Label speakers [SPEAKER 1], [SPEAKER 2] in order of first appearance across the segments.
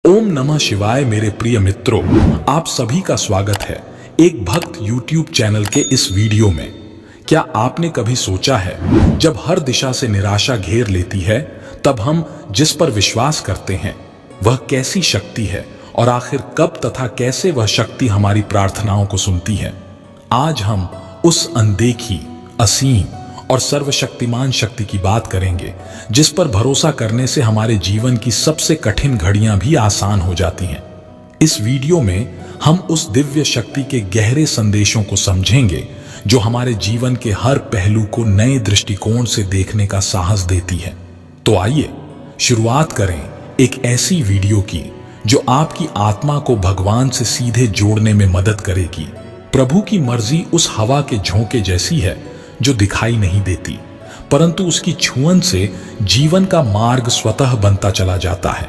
[SPEAKER 1] ओम नमः शिवाय। मेरे प्रिय मित्रों, आप सभी का स्वागत है एक भक्त YouTube चैनल के इस वीडियो में। क्या आपने कभी सोचा है, जब हर दिशा से निराशा घेर लेती है, तब हम जिस पर विश्वास करते हैं वह कैसी शक्ति है और आखिर कब तथा कैसे वह शक्ति हमारी प्रार्थनाओं को सुनती है। आज हम उस अनदेखी, असीम और सर्वशक्तिमान शक्ति की बात करेंगे, जिस पर भरोसा करने से हमारे जीवन की सबसे कठिन घड़ियां भी आसान हो जाती हैं। इस वीडियो में हम उस दिव्य शक्ति के गहरे संदेशों को समझेंगे, जो हमारे जीवन के हर पहलू को नए दृष्टिकोण से देखने का साहस देती है। तो आइए शुरुआत करें एक ऐसी वीडियो की जो आपकी आत्मा को भगवान से सीधे जोड़ने में मदद करेगी। प्रभु की मर्जी उस हवा के झोंके जैसी है जो दिखाई नहीं देती, परंतु उसकी छुअन से जीवन का मार्ग स्वतः बनता चला जाता है।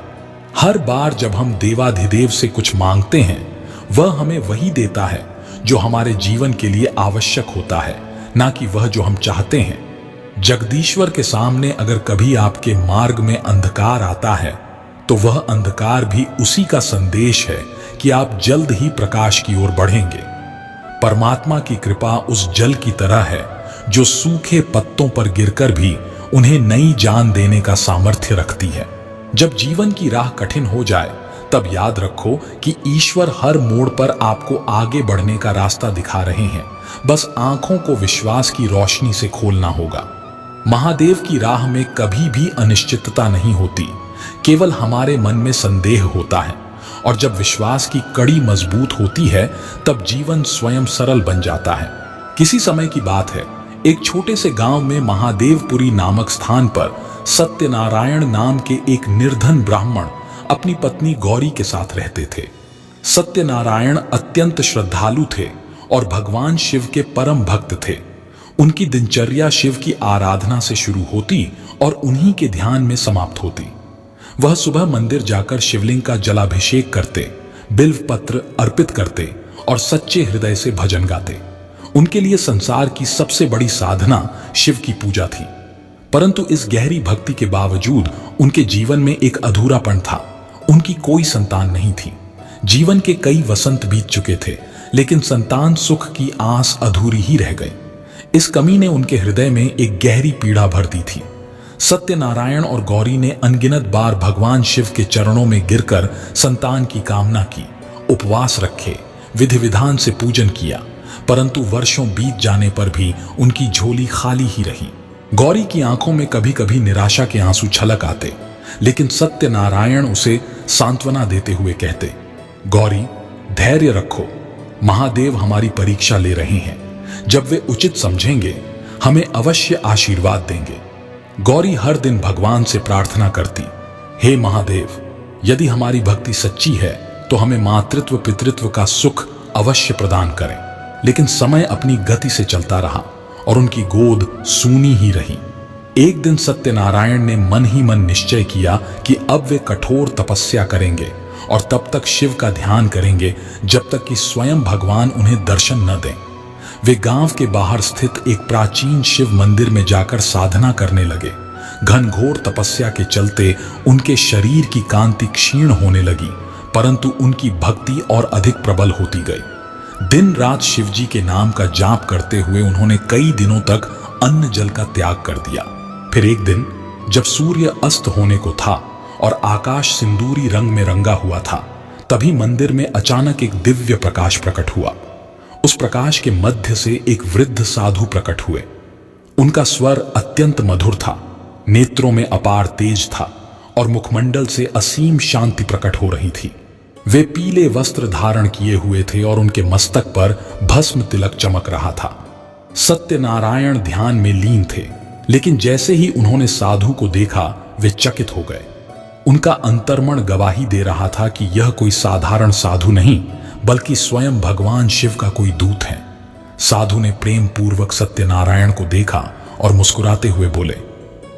[SPEAKER 1] हर बार जब हम देवाधिदेव से कुछ मांगते हैं, वह हमें वही देता है जो हमारे जीवन के लिए आवश्यक होता है, ना कि वह जो हम चाहते हैं। जगदीश्वर के सामने अगर कभी आपके मार्ग में अंधकार आता है, तो वह अंधकार भी उसी का संदेश है कि आप जल्द ही प्रकाश की ओर बढ़ेंगे। परमात्मा की कृपा उस जल की तरह है जो सूखे पत्तों पर गिरकर भी उन्हें नई जान देने का सामर्थ्य रखती है। जब जीवन की राह कठिन हो जाए, तब याद रखो कि ईश्वर हर मोड़ पर आपको आगे बढ़ने का रास्ता दिखा रहे हैं। बस आंखों को विश्वास की रोशनी से खोलना होगा। महादेव की राह में कभी भी अनिश्चितता नहीं होती, केवल हमारे मन में संदेह होता है। और जब विश्वास की कड़ी मजबूत होती है, तब जीवन स्वयं सरल बन जाता है। किसी समय की बात है, एक छोटे से गांव में महादेवपुरी नामक स्थान पर सत्यनारायण नाम के एक निर्धन ब्राह्मण अपनी पत्नी गौरी के साथ रहते थे। सत्यनारायण अत्यंत श्रद्धालु थे और भगवान शिव के परम भक्त थे। उनकी दिनचर्या शिव की आराधना से शुरू होती और उन्हीं के ध्यान में समाप्त होती। वह सुबह मंदिर जाकर शिवलिंग का जलाभिषेक करते, बिल्व पत्र अर्पित करते और सच्चे हृदय से भजन गाते। उनके लिए संसार की सबसे बड़ी साधना शिव की पूजा थी। परंतु इस गहरी भक्ति के बावजूद उनके जीवन में एक अधूरापन था। उनकी कोई संतान नहीं थी। जीवन के कई वसंत बीत चुके थे, लेकिन संतान सुख की आस अधूरी ही रह गई। इस कमी ने उनके हृदय में एक गहरी पीड़ा भर दी थी। सत्यनारायण और गौरी ने अनगिनत बार भगवान शिव के चरणों में गिरकर संतान की कामना की, उपवास रखे, विधि विधान से पूजन किया, परंतु वर्षों बीत जाने पर भी उनकी झोली खाली ही रही। गौरी की आंखों में कभी कभी निराशा के आंसू छलक आते, लेकिन सत्यनारायण उसे सांत्वना देते हुए कहते, गौरी धैर्य रखो, महादेव हमारी परीक्षा ले रहे हैं। जब वे उचित समझेंगे, हमें अवश्य आशीर्वाद देंगे। गौरी हर दिन भगवान से प्रार्थना करती, हे महादेव, यदि हमारी भक्ति सच्ची है तो हमें मातृत्व पितृत्व का सुख अवश्य प्रदान करें। लेकिन समय अपनी गति से चलता रहा और उनकी गोद सूनी ही रही। एक दिन सत्यनारायण ने मन ही मन निश्चय किया कि अब वे कठोर तपस्या करेंगे और तब तक शिव का ध्यान करेंगे जब तक कि स्वयं भगवान उन्हें दर्शन न दें। वे गांव के बाहर स्थित एक प्राचीन शिव मंदिर में जाकर साधना करने लगे। घनघोर तपस्या के चलते उनके शरीर की कांति क्षीण होने लगी, परंतु उनकी भक्ति और अधिक प्रबल होती गई। दिन रात शिवजी के नाम का जाप करते हुए उन्होंने कई दिनों तक अन्न जल का त्याग कर दिया। फिर एक दिन जब सूर्य अस्त होने को था और आकाश सिंदूरी रंग में रंगा हुआ था, तभी मंदिर में अचानक एक दिव्य प्रकाश प्रकट हुआ। उस प्रकाश के मध्य से एक वृद्ध साधु प्रकट हुए। उनका स्वर अत्यंत मधुर था, नेत्रों में अपार तेज था और मुखमंडल से असीम शांति प्रकट हो रही थी। वे पीले वस्त्र धारण किए हुए थे और उनके मस्तक पर भस्म तिलक चमक रहा था। सत्यनारायण ध्यान में लीन थे, लेकिन जैसे ही उन्होंने साधु को देखा, वे चकित हो गए। उनका अंतर्मन गवाही दे रहा था कि यह कोई साधारण साधु नहीं, बल्कि स्वयं भगवान शिव का कोई दूत है। साधु ने प्रेम पूर्वक सत्यनारायण को देखा और मुस्कुराते हुए बोले,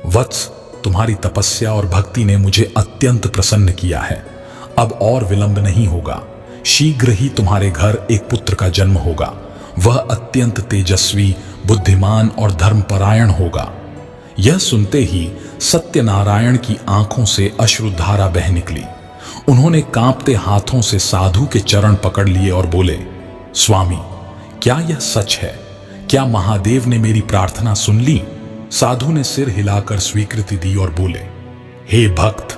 [SPEAKER 1] वत्स, तुम्हारी तपस्या और भक्ति ने मुझे अत्यंत प्रसन्न किया है। अब और विलंब नहीं होगा। शीघ्र ही तुम्हारे घर एक पुत्र का जन्म होगा। वह अत्यंत तेजस्वी, बुद्धिमान और धर्मपरायण होगा। यह सुनते ही सत्यनारायण की आंखों से अश्रुधारा बह निकली। उन्होंने कांपते हाथों से साधु के चरण पकड़ लिए और बोले, स्वामी, क्या यह सच है? क्या महादेव ने मेरी प्रार्थना सुन ली? साधु ने सिर हिलाकर स्वीकृति दी और बोले, हे भक्त,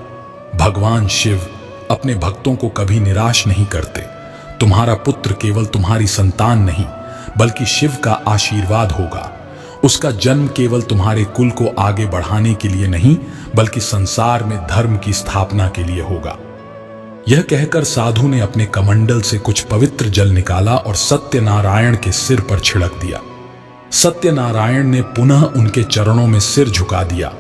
[SPEAKER 1] भगवान शिव अपने भक्तों को कभी निराश नहीं करते। तुम्हारा पुत्र केवल तुम्हारी संतान नहीं, बल्कि शिव का आशीर्वाद होगा। उसका जन्म केवल तुम्हारे कुल को आगे बढ़ाने के लिए नहीं, बल्कि संसार में धर्म की स्थापना के लिए होगा। यह कहकर साधु ने अपने कमंडल से कुछ पवित्र जल निकाला और सत्यनारायण के सिर पर छिड़क दिया। सत्यनारायण ने पुनः उनके चरणों में सिर झुका दिया,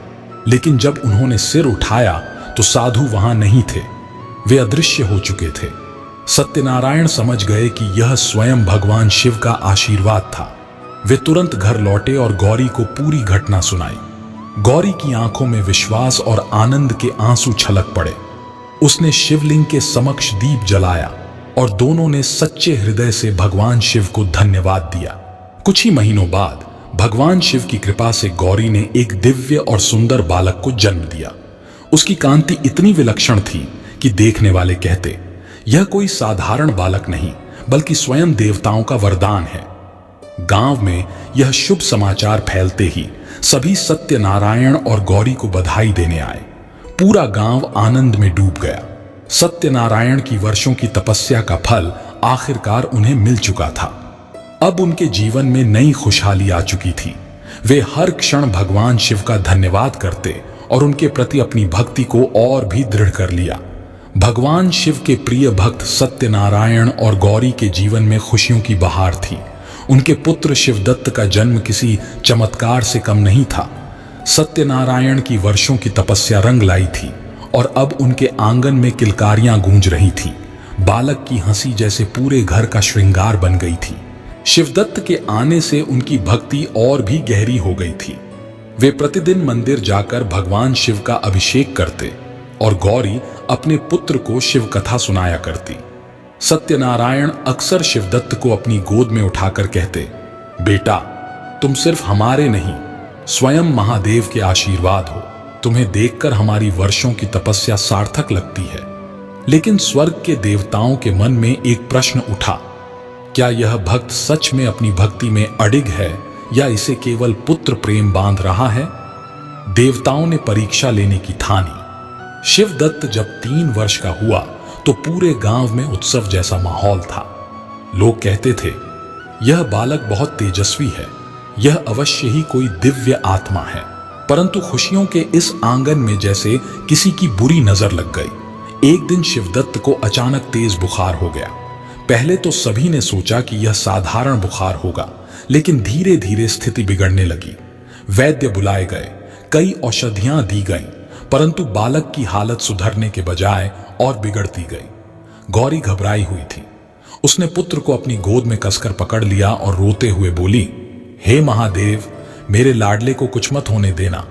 [SPEAKER 1] लेकिन जब उन्होंने सिर उठाया तो साधु वहां नहीं थे, वे अदृश्य हो चुके थे। सत्यनारायण समझ गए कि यह स्वयं भगवान शिव का आशीर्वाद था। वे तुरंत घर लौटे और गौरी को पूरी घटना सुनाई। गौरी की आंखों में विश्वास और आनंद के आंसू छलक पड़े। उसने शिवलिंग के समक्ष दीप जलाया और दोनों ने सच्चे हृदय से भगवान शिव को धन्यवाद दिया। कुछ ही महीनों बाद भगवान शिव की कृपा से गौरी ने एक दिव्य और सुंदर बालक को जन्म दिया। उसकी कांति इतनी विलक्षण थी कि देखने वाले कहते, यह कोई साधारण बालक नहीं, बल्कि स्वयं देवताओं का वरदान है। गांव में यह शुभ समाचार फैलते ही सभी सत्यनारायण और गौरी को बधाई देने आए। पूरा गांव आनंद में डूब गया। सत्यनारायण की वर्षों की तपस्या का फल आखिरकार उन्हें मिल चुका था। अब उनके जीवन में नई खुशहाली आ चुकी थी। वे हर क्षण भगवान शिव का धन्यवाद करते और उनके प्रति अपनी भक्ति को और भी दृढ़ कर लिया। भगवान शिव के प्रिय भक्त सत्यनारायण और गौरी के जीवन में खुशियों की बहार थी। उनके पुत्र शिवदत्त का जन्म किसी चमत्कार से कम नहीं था। सत्यनारायण की वर्षों की तपस्या रंग लाई थी और अब उनके आंगन में किलकारियां गूंज रही थीं। बालक की हंसी जैसे पूरे घर का श्रृंगार बन गई थी। शिवदत्त के आने से उनकी भक्ति और भी गहरी हो गई थी। वे प्रतिदिन मंदिर जाकर भगवान शिव का अभिषेक करते और गौरी अपने पुत्र को शिव कथा सुनाया करती। सत्यनारायण अक्सर शिवदत्त को अपनी गोद में उठाकर कहते, बेटा, तुम सिर्फ हमारे नहीं, स्वयं महादेव के आशीर्वाद हो। तुम्हें देखकर हमारी वर्षों की तपस्या सार्थक लगती है। लेकिन स्वर्ग के देवताओं के मन में एक प्रश्न उठा, क्या यह भक्त सच में अपनी भक्ति में अडिग है या इसे केवल पुत्र प्रेम बांध रहा है? देवताओं ने परीक्षा लेने की ठानी। शिवदत्त जब 3 वर्ष का हुआ तो पूरे गांव में उत्सव जैसा माहौल था। लोग कहते थे, यह बालक बहुत तेजस्वी है, यह अवश्य ही कोई दिव्य आत्मा है। परंतु खुशियों के इस आंगन में जैसे किसी की बुरी नजर लग गई। एक दिन शिवदत्त को अचानक तेज बुखार हो गया। पहले तो सभी ने सोचा कि यह साधारण बुखार होगा, लेकिन धीरे धीरे स्थिति बिगड़ने लगी। वैद्य बुलाए गए, कई औषधियां दी गईं, परंतु बालक की हालत सुधरने के बजाय और बिगड़ती गई। गौरी घबराई हुई थी। उसने पुत्र को अपनी गोद में कसकर पकड़ लिया और रोते हुए बोली, हे महादेव, मेरे लाडले को कुछ मत होने देना।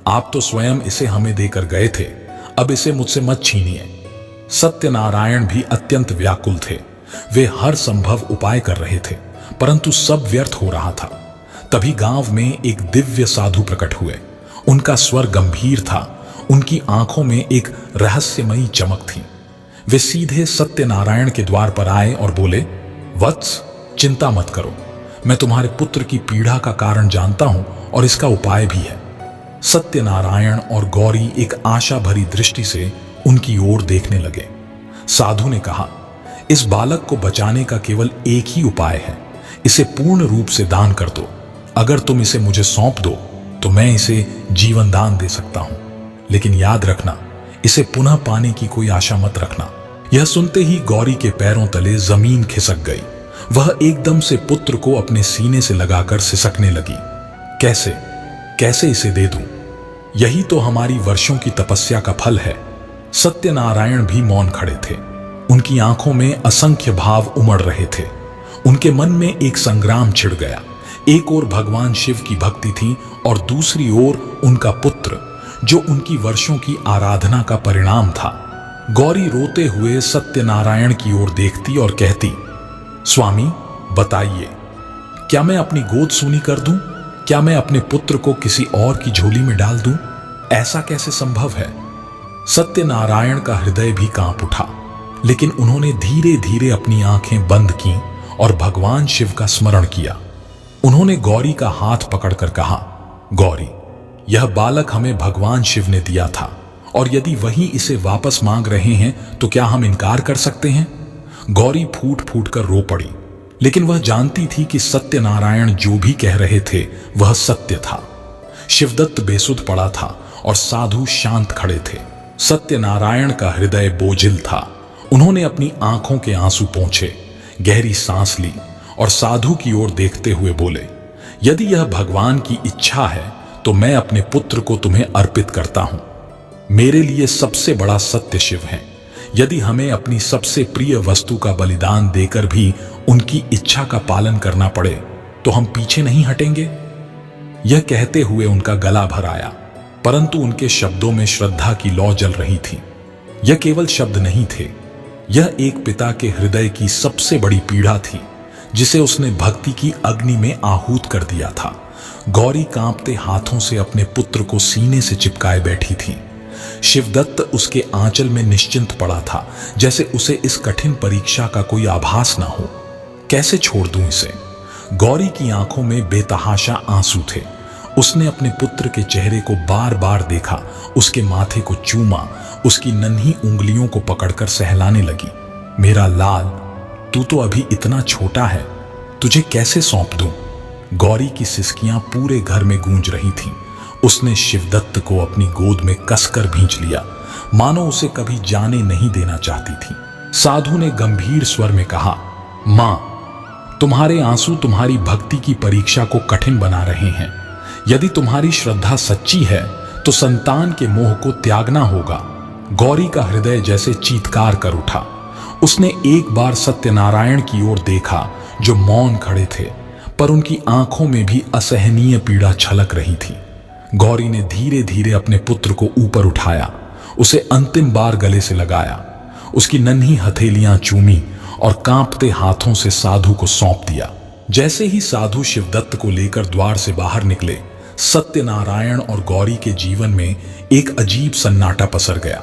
[SPEAKER 1] आप तो स्वयं इसे हमें देकर गए थे, अब इसे मुझसे मत छीनिए। सत्यनारायण भी अत्यंत व्याकुल थे। वे हर संभव उपाय कर रहे थे, परंतु सब व्यर्थ हो रहा था। तभी गांव में एक दिव्य साधु प्रकट हुए। उनका स्वर गंभीर था, उनकी आंखों में एक रहस्यमयी चमक थी। वे सीधे सत्यनारायण के द्वार पर आए और बोले, वत्स, चिंता मत करो, मैं तुम्हारे पुत्र की पीड़ा का कारण जानता हूं और इसका उपाय भी है। सत्यनारायण और गौरी एक आशा भरी दृष्टि से उनकी ओर देखने लगे। साधु ने कहा, इस बालक को बचाने का केवल एक ही उपाय है, इसे पूर्ण रूप से दान कर दो। अगर तुम इसे मुझे सौंप दो तो मैं इसे जीवन दान दे सकता हूं, लेकिन याद रखना, इसे पुनः पाने की कोई आशा मत रखना। यह सुनते ही गौरी के पैरों तले जमीन खिसक गई। वह एकदम से पुत्र को अपने सीने से लगाकर सिसकने लगी। कैसे कैसे इसे दे दूं? यही तो हमारी वर्षों की तपस्या का फल है। सत्यनारायण भी मौन खड़े थे। उनकी आंखों में असंख्य भाव उमड़ रहे थे। उनके मन में एक संग्राम छिड़ गया। एक ओर भगवान शिव की भक्ति थी और दूसरी ओर उनका पुत्र, जो उनकी वर्षों की आराधना का परिणाम था। गौरी रोते हुए सत्यनारायण की ओर देखती और कहती, स्वामी, बताइए, क्या मैं अपनी गोद सूनी कर दूं? क्या मैं अपने पुत्र को किसी और की झोली में डाल दूं? ऐसा कैसे संभव है? सत्यनारायण का हृदय भी कांप उठा। लेकिन उन्होंने धीरे धीरे अपनी आंखें बंद की और भगवान शिव का स्मरण किया। उन्होंने गौरी का हाथ पकड़कर कहा, गौरी, यह बालक हमें भगवान शिव ने दिया था और यदि वही इसे वापस मांग रहे हैं तो क्या हम इनकार कर सकते हैं? गौरी फूट फूट कर रो पड़ी, लेकिन वह जानती थी कि सत्यनारायण जो भी कह रहे थे वह सत्य था। शिवदत्त बेसुध पड़ा था और साधु शांत खड़े थे। सत्यनारायण का हृदय बोझिल था। उन्होंने अपनी आंखों के आंसू पोंछे, गहरी सांस ली और साधु की ओर देखते हुए बोले, यदि यह भगवान की इच्छा है तो मैं अपने पुत्र को तुम्हें अर्पित करता हूं। मेरे लिए सबसे बड़ा सत्य शिव है। यदि हमें अपनी सबसे प्रिय वस्तु का बलिदान देकर भी उनकी इच्छा का पालन करना पड़े तो हम पीछे नहीं हटेंगे। यह कहते हुए उनका गला भर आया, परंतु उनके शब्दों में श्रद्धा की लौ जल रही थी। यह केवल शब्द नहीं थे, यह एक पिता के हृदय की सबसे बड़ी पीड़ा थी जिसे उसने भक्ति की अग्नि में आहूत कर दिया था। गौरी कांपते हाथों से अपने पुत्र को सीने से चिपकाए बैठी थी। शिवदत्त उसके आंचल में निश्चिंत पड़ा था, जैसे उसे इस कठिन परीक्षा का कोई आभास ना हो। कैसे छोड़ दूं इसे? गौरी की आंखों में बेतहाशा आंसू थे। उसने अपने पुत्र के चेहरे को बार बार देखा, उसके माथे को चूमा, उसकी नन्ही उंगलियों को पकड़कर सहलाने लगी। मेरा लाल, तू तो अभी इतना छोटा है, तुझे कैसे सौंप दूं? गौरी की सिसकियां पूरे घर में गूंज रही थीं। उसने शिवदत्त को अपनी गोद में कसकर भींच लिया, मानो उसे कभी जाने नहीं देना चाहती थी। साधु ने गंभीर स्वर में कहा, मां, तुम्हारे आंसू तुम्हारी भक्ति की परीक्षा को कठिन बना रहे हैं। यदि तुम्हारी श्रद्धा सच्ची है तो संतान के मोह को त्यागना होगा। गौरी का हृदय जैसे चीत्कार कर उठा। उसने एक बार सत्यनारायण की ओर देखा जो मौन खड़े थे, पर उनकी आंखों में भी असहनीय पीड़ा छलक रही थी। गौरी ने धीरे धीरे अपने पुत्र को ऊपर उठाया, उसे अंतिम बार गले से लगाया, उसकी नन्ही हथेलियां चूमी और कांपते हाथों से साधु को सौंप दिया। जैसे ही साधु शिवदत्त को लेकर द्वार से बाहर निकले, सत्यनारायण और गौरी के जीवन में एक अजीब सन्नाटा पसर गया।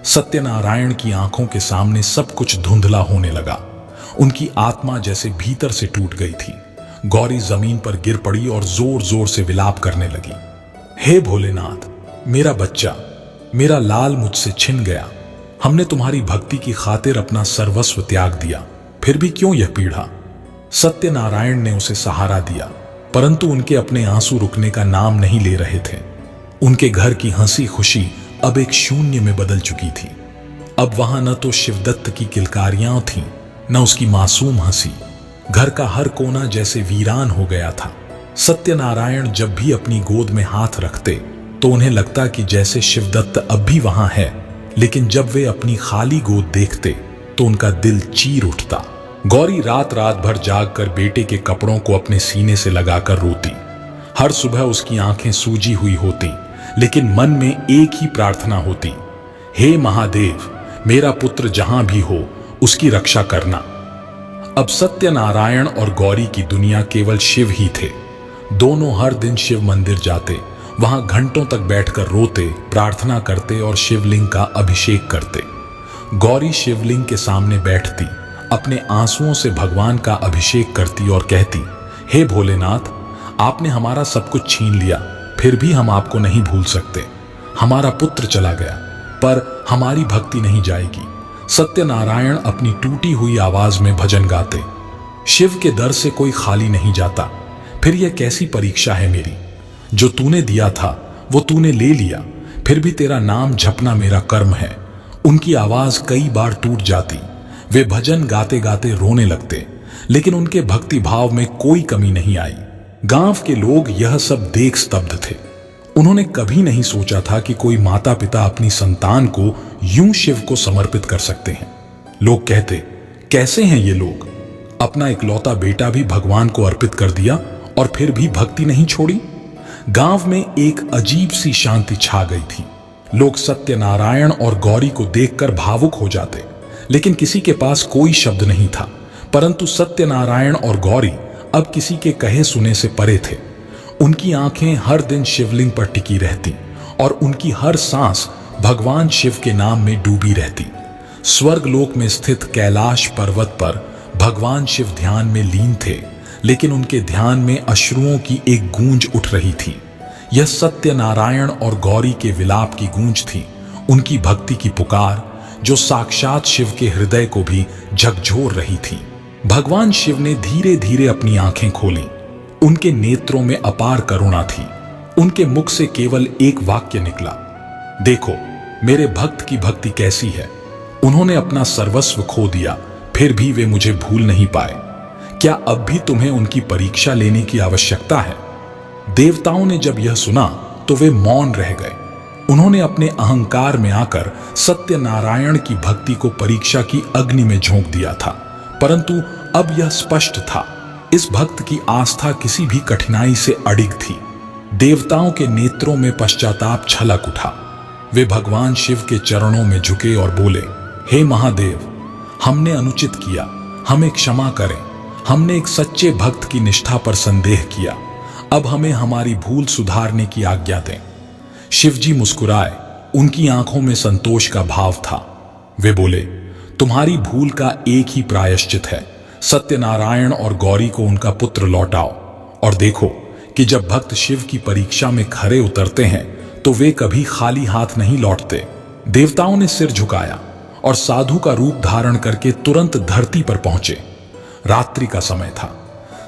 [SPEAKER 1] सत्यनारायण की आंखों के सामने सब कुछ धुंधला होने लगा। उनकी आत्मा जैसे भीतर से टूट गई थी। गौरी जमीन पर गिर पड़ी और जोर जोर से विलाप करने लगी। हे भोलेनाथ, मेरा बच्चा, मेरा लाल मुझसे छिन गया। हमने तुम्हारी भक्ति की खातिर अपना सर्वस्व त्याग दिया, फिर भी क्यों यह पीड़ा? सत्यनारायण ने उसे सहारा दिया, परंतु उनके अपने आंसू रुकने का नाम नहीं ले रहे थे। उनके घर की हंसी खुशी अब एक शून्य में बदल चुकी थी। अब वहां न तो शिवदत्त की किलकारियां थीं, न उसकी मासूम हंसी। घर का हर कोना जैसे वीरान हो गया था। सत्यनारायण जब भी अपनी गोद में हाथ रखते तो उन्हें लगता कि जैसे शिवदत्त अब भी वहां है, लेकिन जब वे अपनी खाली गोद देखते तो उनका दिल चीर उठता। गौरी रात रात भर जागकर बेटे के कपड़ों को अपने सीने से लगाकर रोती। हर सुबह उसकी आंखें सूजी हुई होती, लेकिन मन में एक ही प्रार्थना होती, हे महादेव, मेरा पुत्र जहां भी हो उसकी रक्षा करना। अब सत्यनारायण और गौरी की दुनिया केवल शिव ही थे। दोनों हर दिन शिव मंदिर जाते, वहां घंटों तक बैठकर रोते, प्रार्थना करते और शिवलिंग का अभिषेक करते। गौरी शिवलिंग के सामने बैठती, अपने आंसुओं से भगवान का अभिषेक करती और कहती, हे भोलेनाथ, आपने हमारा सब कुछ छीन लिया, फिर भी हम आपको नहीं भूल सकते। हमारा पुत्र चला गया, पर हमारी भक्ति नहीं जाएगी। सत्यनारायण अपनी टूटी हुई आवाज में भजन गाते, शिव के दर से कोई खाली नहीं जाता। फिर यह कैसी परीक्षा है मेरी? जो तूने दिया था वो तूने ले लिया, फिर भी तेरा नाम जपना मेरा कर्म है। उनकी आवाज कई बार टूट जाती। वे भजन गाते गाते रोने लगते, लेकिन उनके भक्ति भाव में कोई कमी नहीं आई। गांव के लोग यह सब देख स्तब्ध थे। उन्होंने कभी नहीं सोचा था कि कोई माता पिता अपनी संतान को यूं शिव को समर्पित कर सकते हैं। लोग कहते, कैसे हैं ये लोग? अपना इकलौता बेटा भी भगवान को अर्पित कर दिया और फिर भी भक्ति नहीं छोड़ी। गांव में एक अजीब सी शांति छा गई थी। लोग सत्यनारायण और गौरी को देखकर भावुक हो जाते, लेकिन किसी के पास कोई शब्द नहीं था। परंतु सत्यनारायण और गौरी अब किसी के कहे सुने से परे थे। उनकी आंखें हर दिन शिवलिंग पर टिकी रहती और उनकी हर सांस भगवान शिव के नाम में डूबी रहती। स्वर्गलोक में स्थित कैलाश पर्वत पर भगवान शिव ध्यान में लीन थे, लेकिन उनके ध्यान में अश्रुओं की एक गूंज उठ रही थी। यह सत्यनारायण और गौरी के विलाप की गूंज थी, उनकी भक्ति की पुकार जो साक्षात शिव के हृदय को भी झकझोर रही थी। भगवान शिव ने धीरे धीरे अपनी आंखें खोली। उनके नेत्रों में अपार करुणा थी। उनके मुख से केवल एक वाक्य निकला, देखो मेरे भक्त की भक्ति कैसी है। उन्होंने अपना सर्वस्व खो दिया, फिर भी वे मुझे भूल नहीं पाए। क्या अब भी तुम्हें उनकी परीक्षा लेने की आवश्यकता है? देवताओं ने जब यह सुना तो वे मौन रह गए। उन्होंने अपने अहंकार में आकर सत्यनारायण की भक्ति को परीक्षा की अग्नि में झोंक दिया था, परंतु अब यह स्पष्ट था, इस भक्त की आस्था किसी भी कठिनाई से अडिग थी। देवताओं के नेत्रों में पश्चाताप छलक उठा। वे भगवान शिव के चरणों में झुके और बोले, हे महादेव, हमने अनुचित किया, हमें क्षमा करें। हमने एक सच्चे भक्त की निष्ठा पर संदेह किया। अब हमें हमारी भूल सुधारने की आज्ञा दें। शिवजी मुस्कुराए, उनकी आंखों में संतोष का भाव था। वे बोले, तुम्हारी भूल का एक ही प्रायश्चित है, सत्यनारायण और गौरी को उनका पुत्र लौटाओ। और देखो कि जब भक्त शिव की परीक्षा में खरे उतरते हैं तो वे कभी खाली हाथ नहीं लौटते। देवताओं ने सिर झुकाया और साधु का रूप धारण करके तुरंत धरती पर पहुंचे। रात्रि का समय था।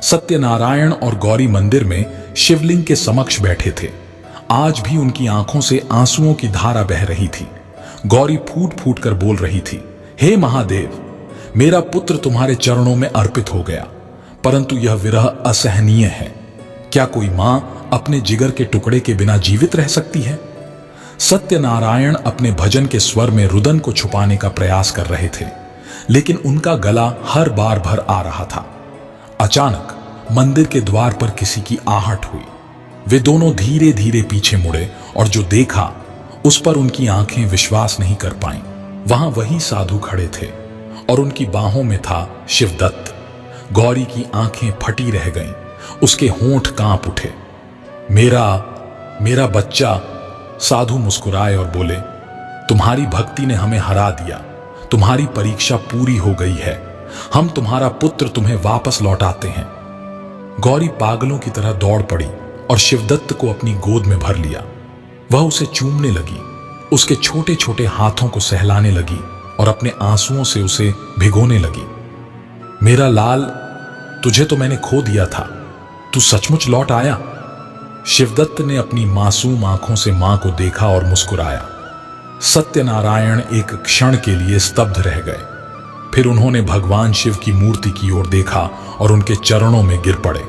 [SPEAKER 1] सत्यनारायण और गौरी मंदिर में शिवलिंग के समक्ष बैठे थे। आज भी उनकी आंखों से आंसुओं की धारा बह रही थी। गौरी फूट फूट कर बोल रही थी, हे महादेव, मेरा पुत्र तुम्हारे चरणों में अर्पित हो गया, परंतु यह विरह असहनीय है। क्या कोई मां अपने जिगर के टुकड़े के बिना जीवित रह सकती है? सत्यनारायण अपने भजन के स्वर में रुदन को छुपाने का प्रयास कर रहे थे, लेकिन उनका गला हर बार भर आ रहा था। अचानक मंदिर के द्वार पर किसी की आहट हुई। वे दोनों धीरे धीरे पीछे मुड़े और जो देखा उस पर उनकी आंखें विश्वास नहीं कर पाईं। वहां वही साधु खड़े थे और उनकी बाहों में था शिवदत्त। गौरी की आंखें फटी रह गईं, उसके होंठ कांप उठे। मेरा बच्चा। साधु मुस्कुराए और बोले, तुम्हारी भक्ति ने हमें हरा दिया, तुम्हारी परीक्षा पूरी हो गई है, हम तुम्हारा पुत्र तुम्हें वापस लौटाते हैं। गौरी पागलों की तरह दौड़ पड़ी और शिवदत्त को अपनी गोद में भर लिया। वह उसे चूमने लगी, उसके छोटे छोटे हाथों को सहलाने लगी और अपने आंसुओं से उसे भिगोने लगी। मेरा लाल, तुझे तो मैंने खो दिया था, तू सचमुच लौट आया। शिवदत्त ने अपनी मासूम आंखों से मां को देखा और मुस्कुराया। सत्यनारायण एक क्षण के लिए स्तब्ध रह गए। फिर उन्होंने भगवान शिव की मूर्ति की ओर देखा और उनके चरणों में गिर पड़े।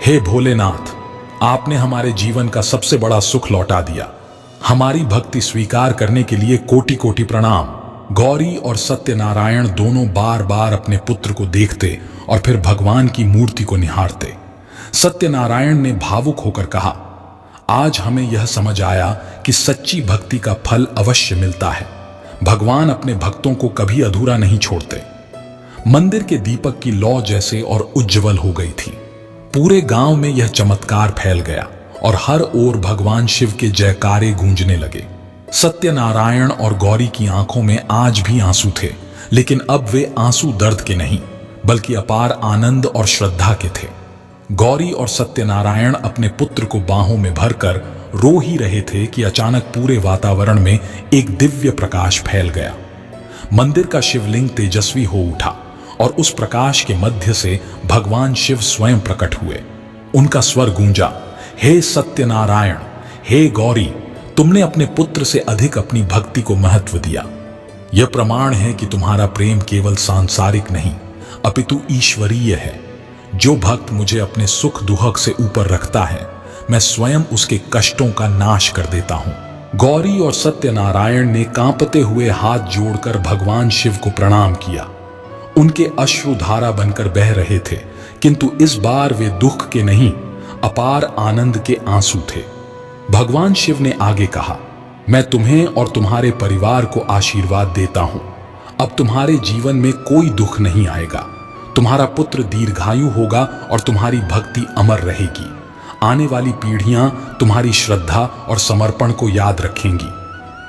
[SPEAKER 1] हे भोलेनाथ, आपने हमारे जीवन का सबसे बड़ा सुख लौटा दिया। हमारी भक्ति स्वीकार करने के लिए कोटि कोटि प्रणाम। गौरी और सत्यनारायण दोनों बार बार अपने पुत्र को देखते और फिर भगवान की मूर्ति को निहारते। सत्यनारायण ने भावुक होकर कहा, आज हमें यह समझ आया कि सच्ची भक्ति का फल अवश्य मिलता है। भगवान अपने भक्तों को कभी अधूरा नहीं छोड़ते। मंदिर के दीपक की लौ जैसे और उज्जवल हो गई थी। पूरे गांव में यह चमत्कार फैल गया और हर ओर भगवान शिव के जयकारे गूंजने लगे। सत्यनारायण और गौरी की आंखों में आज भी आंसू थे, लेकिन अब वे आंसू दर्द के नहीं बल्कि अपार आनंद और श्रद्धा के थे। गौरी और सत्यनारायण अपने पुत्र को बाहों में भरकर रो ही रहे थे कि अचानक पूरे वातावरण में एक दिव्य प्रकाश फैल गया। मंदिर का शिवलिंग तेजस्वी हो उठा और उस प्रकाश के मध्य से भगवान शिव स्वयं प्रकट हुए। उनका स्वर गूंजा, हे सत्यनारायण, हे गौरी, तुमने अपने पुत्र से अधिक अपनी भक्ति को महत्व दिया। यह प्रमाण है कि तुम्हारा प्रेम केवल सांसारिक नहीं अपितु ईश्वरीय है। जो भक्त मुझे अपने सुख दुहक से ऊपर रखता है, मैं स्वयं उसके कष्टों का नाश कर देता हूं। गौरी और सत्यनारायण ने कांपते हुए हाथ जोड़कर भगवान शिव को प्रणाम किया। उनके अश्रु धारा बनकर बह रहे थे, किंतु इस बार वे दुख के नहीं अपार आनंद के आंसू थे। भगवान शिव ने आगे कहा, मैं तुम्हें और तुम्हारे परिवार को आशीर्वाद देता हूं। अब तुम्हारे जीवन में कोई दुख नहीं आएगा। तुम्हारा पुत्र दीर्घायु होगा और तुम्हारी भक्ति अमर रहेगी। आने वाली पीढ़ियां तुम्हारी श्रद्धा और समर्पण को याद रखेंगी।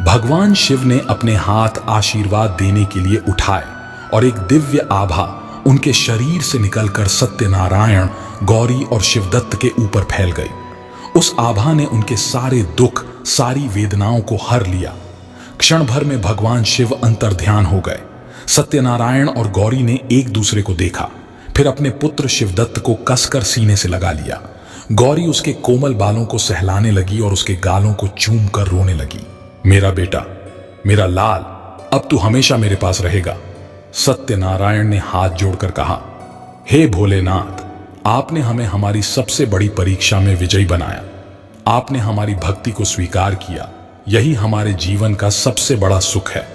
[SPEAKER 1] भगवान शिव ने अपने हाथ आशीर्वाद देने के लिए उठाए और एक दिव्य आभा उनके शरीर से निकलकर सत्यनारायण, गौरी और शिवदत्त के ऊपर फैल गई। उस आभा ने उनके सारे दुख, सारी वेदनाओं को हर लिया। क्षण भर में भगवान शिव अंतर्ध्यान हो गए। सत्यनारायण और गौरी ने एक दूसरे को देखा, फिर अपने पुत्र शिवदत्त को कसकर सीने से लगा लिया। गौरी उसके कोमल बालों को सहलाने लगी और उसके गालों को चूम कर रोने लगी। मेरा बेटा, मेरा लाल, अब तू हमेशा मेरे पास रहेगा। सत्यनारायण ने हाथ जोड़कर कहा, हे भोलेनाथ, आपने हमें हमारी सबसे बड़ी परीक्षा में विजयी बनाया। आपने हमारी भक्ति को स्वीकार किया। यही हमारे जीवन का सबसे बड़ा सुख है।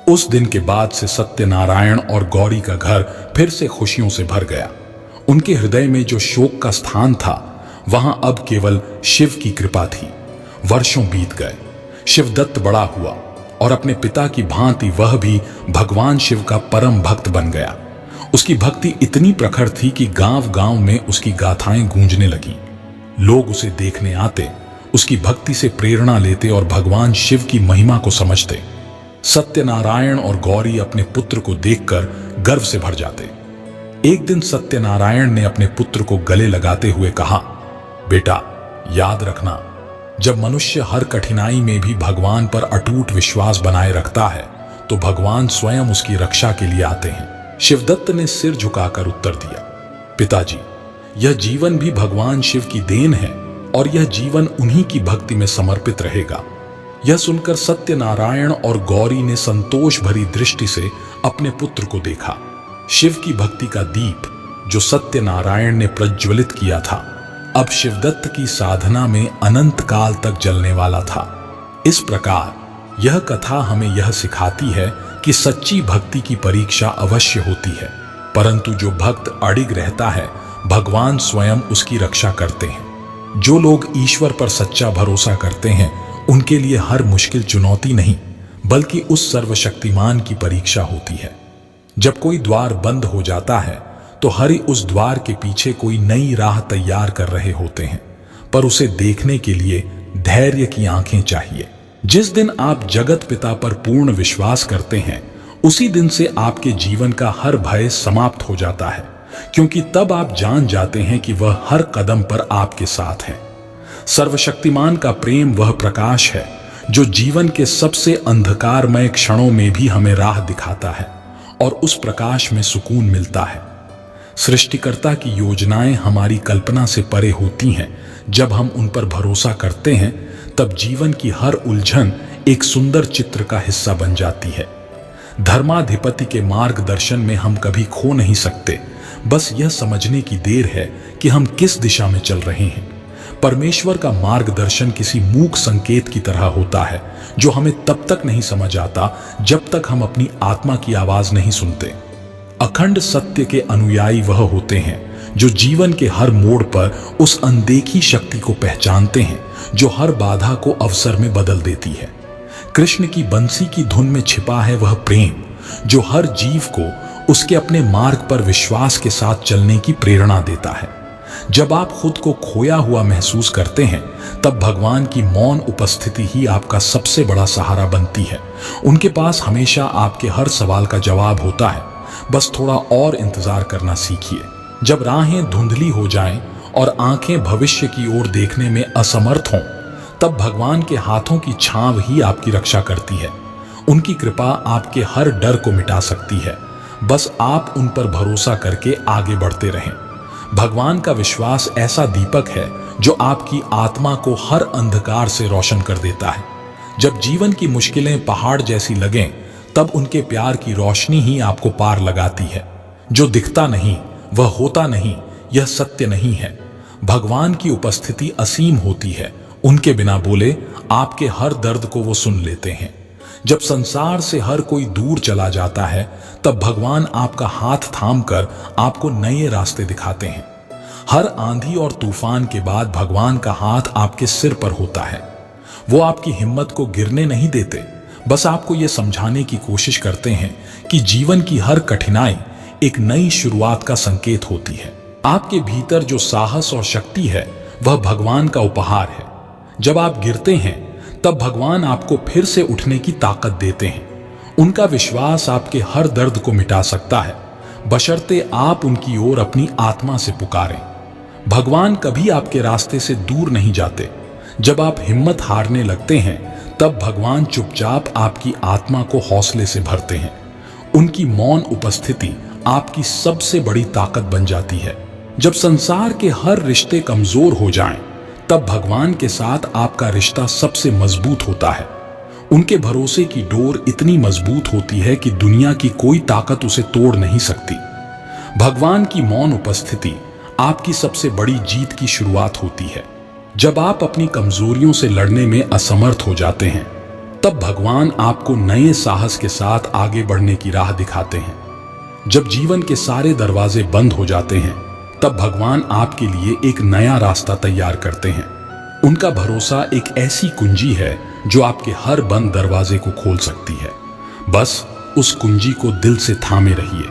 [SPEAKER 1] उस दिन के बाद से सत्यनारायण और गौरी का घर फिर से खुशियों से भर गया। उनके हृदय में जो शोक का स्थान था, वहां अब केवल शिव की कृपा थी। वर्षों बीत गए। शिवदत्त बड़ा हुआ और अपने पिता की भांति वह भी भगवान शिव का परम भक्त बन गया। उसकी भक्ति इतनी प्रखर थी कि गांव-गांव में उसकी गाथाएं गूंजने लगीं। लोग उसे देखने आते, उसकी भक्ति से प्रेरणा लेते और भगवान शिव की महिमा को समझते। सत्यनारायण और गौरी अपने पुत्र को देखकर गर्व से भर जाते। एक दिन सत्यनारायण ने अपने पुत्र को गले लगाते हुए कहा, बेटा, याद रखना, जब मनुष्य हर कठिनाई में भी भगवान पर अटूट विश्वास बनाए रखता है तो भगवान स्वयं उसकी रक्षा के लिए आते हैं। शिवदत्त ने सिर झुकाकर उत्तर दिया, पिताजी, यह जीवन भी भगवान शिव की देन है और यह जीवन उन्हीं की भक्ति में समर्पित रहेगा। यह सुनकर सत्यनारायण और गौरी ने संतोष भरी दृष्टि से अपने पुत्र को देखा। शिव की भक्ति का दीप जो सत्यनारायण ने प्रज्वलित किया था, अब शिवदत्त की साधना में अनंत काल तक जलने वाला था। इस प्रकार यह कथा हमें यह सिखाती है कि सच्ची भक्ति की परीक्षा अवश्य होती है, परंतु जो भक्त अडिग रहता है, भगवान स्वयं उसकी रक्षा करते हैं। जो लोग ईश्वर पर सच्चा भरोसा करते हैं, उनके लिए हर मुश्किल चुनौती नहीं, बल्कि उस सर्वशक्तिमान की परीक्षा होती है। जब कोई द्वार बंद हो जाता है तो हरि उस द्वार के पीछे कोई नई राह तैयार कर रहे होते हैं, पर उसे देखने के लिए धैर्य की आंखें चाहिए। जिस दिन आप जगत पिता पर पूर्ण विश्वास करते हैं, उसी दिन से आपके जीवन का हर भय समाप्त हो जाता है, क्योंकि तब आप जान जाते हैं कि वह हर कदम पर आपके साथ है। सर्वशक्तिमान का प्रेम वह प्रकाश है जो जीवन के सबसे अंधकारमय क्षणों में भी हमें राह दिखाता है और उस प्रकाश में सुकून मिलता है। सृष्टिकर्ता की योजनाएं हमारी कल्पना से परे होती हैं। जब हम उन पर भरोसा करते हैं, तब जीवन की हर उलझन एक सुंदर चित्र का हिस्सा बन जाती है। धर्माधिपति के मार्गदर्शन में हम कभी खो नहीं सकते। बस यह समझने की देर है कि हम किस दिशा में चल रहे हैं। परमेश्वर का मार्गदर्शन किसी मूक संकेत की तरह होता है जो हमें तब तक नहीं समझ आता जब तक हम अपनी आत्मा की आवाज नहीं सुनते। अखंड सत्य के अनुयायी वह होते हैं जो जीवन के हर मोड़ पर उस अनदेखी शक्ति को पहचानते हैं जो हर बाधा को अवसर में बदल देती है। कृष्ण की बंसी की धुन में छिपा है वह प्रेम जो हर जीव को उसके अपने मार्ग पर विश्वास के साथ चलने की प्रेरणा देता है। जब आप खुद को खोया हुआ महसूस करते हैं, तब भगवान की मौन उपस्थिति ही आपका सबसे बड़ा सहारा बनती है। उनके पास हमेशा आपके हर सवाल का जवाब होता है, बस थोड़ा और इंतजार करना सीखिए। जब राहें धुंधली हो जाएं और आंखें भविष्य की ओर देखने में असमर्थ हों, तब भगवान के हाथों की छांव ही आपकी रक्षा करती है। उनकी कृपा आपके हर डर को मिटा सकती है। बस आप उन पर भरोसा करके आगे बढ़ते रहें। भगवान का विश्वास ऐसा दीपक है जो आपकी आत्मा को हर अंधकार से रोशन कर देता है। जब जीवन की मुश्किलें पहाड़ जैसी लगें, तब उनके प्यार की रोशनी ही आपको पार लगाती है। जो दिखता नहीं वह होता नहीं, यह सत्य नहीं है। भगवान की उपस्थिति असीम होती है। उनके बिना बोले आपके हर दर्द को वो सुन लेते हैं। जब संसार से हर कोई दूर चला जाता है, तब भगवान आपका हाथ थामकर आपको नए रास्ते दिखाते हैं। हर आंधी और तूफान के बाद भगवान का हाथ आपके सिर पर होता है। वो आपकी हिम्मत को गिरने नहीं देते, बस आपको ये समझाने की कोशिश करते हैं कि जीवन की हर कठिनाई एक नई शुरुआत का संकेत होती है। आपके भीतर जो साहस और शक्ति है, वह भगवान का उपहार है। जब आप गिरते हैं, तब भगवान आपको फिर से उठने की ताकत देते हैं। उनका विश्वास आपके हर दर्द को मिटा सकता है, बशर्ते आप उनकी ओर अपनी आत्मा से पुकारें। भगवान कभी आपके रास्ते से दूर नहीं जाते। जब आप हिम्मत हारने लगते हैं, तब भगवान चुपचाप आपकी आत्मा को हौसले से भरते हैं। उनकी मौन उपस्थिति आपकी सबसे बड़ी ताकत बन जाती है। जब संसार के हर रिश्ते कमजोर हो जाएं, तब भगवान के साथ आपका रिश्ता सबसे मजबूत होता है। उनके भरोसे की डोर इतनी मजबूत होती है कि दुनिया की कोई ताकत उसे तोड़ नहीं सकती। भगवान की मौन उपस्थिति आपकी सबसे बड़ी जीत की शुरुआत होती है। जब आप अपनी कमजोरियों से लड़ने में असमर्थ हो जाते हैं, तब भगवान आपको नए साहस के साथ आगे बढ़ने की राह दिखाते हैं। जब जीवन के सारे दरवाजे बंद हो जाते हैं, तब भगवान आपके लिए एक नया रास्ता तैयार करते हैं। उनका भरोसा एक ऐसी कुंजी है जो आपके हर बंद दरवाजे को खोल सकती है। बस उस कुंजी को दिल से थामे रहिए।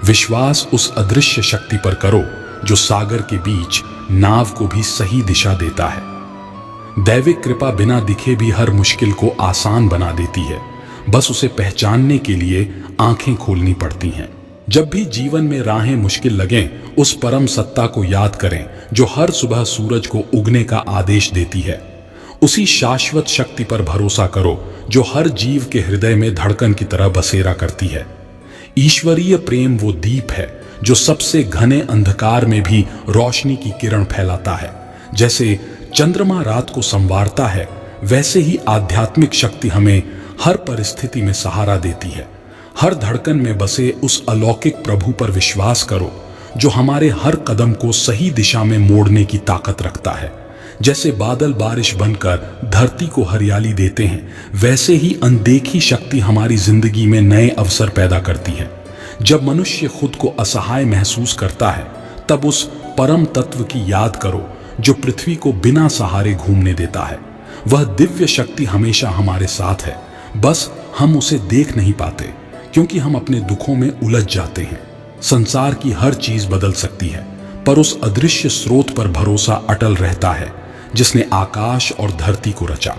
[SPEAKER 1] विश्वास उस अदृश्य शक्ति पर करो जो सागर के बीच नाव को भी सही दिशा देता है। दैविक कृपा बिना दिखे भी हर मुश्किल को आसान बना देती है। बस उसे पहचानने के लिए आंखें खोलनी पड़ती हैं। जब भी जीवन में राहें मुश्किल लगें, उस परम सत्ता को याद करें जो हर सुबह सूरज को उगने का आदेश देती है। उसी शाश्वत शक्ति पर भरोसा करो जो हर जीव के हृदय में धड़कन की तरह बसेरा करती है। ईश्वरीय प्रेम वो दीप है जो सबसे घने अंधकार में भी रोशनी की किरण फैलाता है। जैसे चंद्रमा रात को संवारता है, वैसे ही आध्यात्मिक शक्ति हमें हर परिस्थिति में सहारा देती है। हर धड़कन में बसे उस अलौकिक प्रभु पर विश्वास करो जो हमारे हर कदम को सही दिशा में मोड़ने की ताकत रखता है। जैसे बादल बारिश बनकर धरती को हरियाली देते हैं, वैसे ही अनदेखी शक्ति हमारी जिंदगी में नए अवसर पैदा करती है। जब मनुष्य खुद को असहाय महसूस करता है, तब उस परम तत्व की याद करो जो पृथ्वी को बिना सहारे घूमने देता है। वह दिव्य शक्ति हमेशा हमारे साथ है, बस हम उसे देख नहीं पाते क्योंकि हम अपने दुखों में उलझ जाते हैं। संसार की हर चीज बदल सकती है, पर उस अदृश्य स्रोत पर भरोसा अटल रहता है जिसने आकाश और धरती को रचा।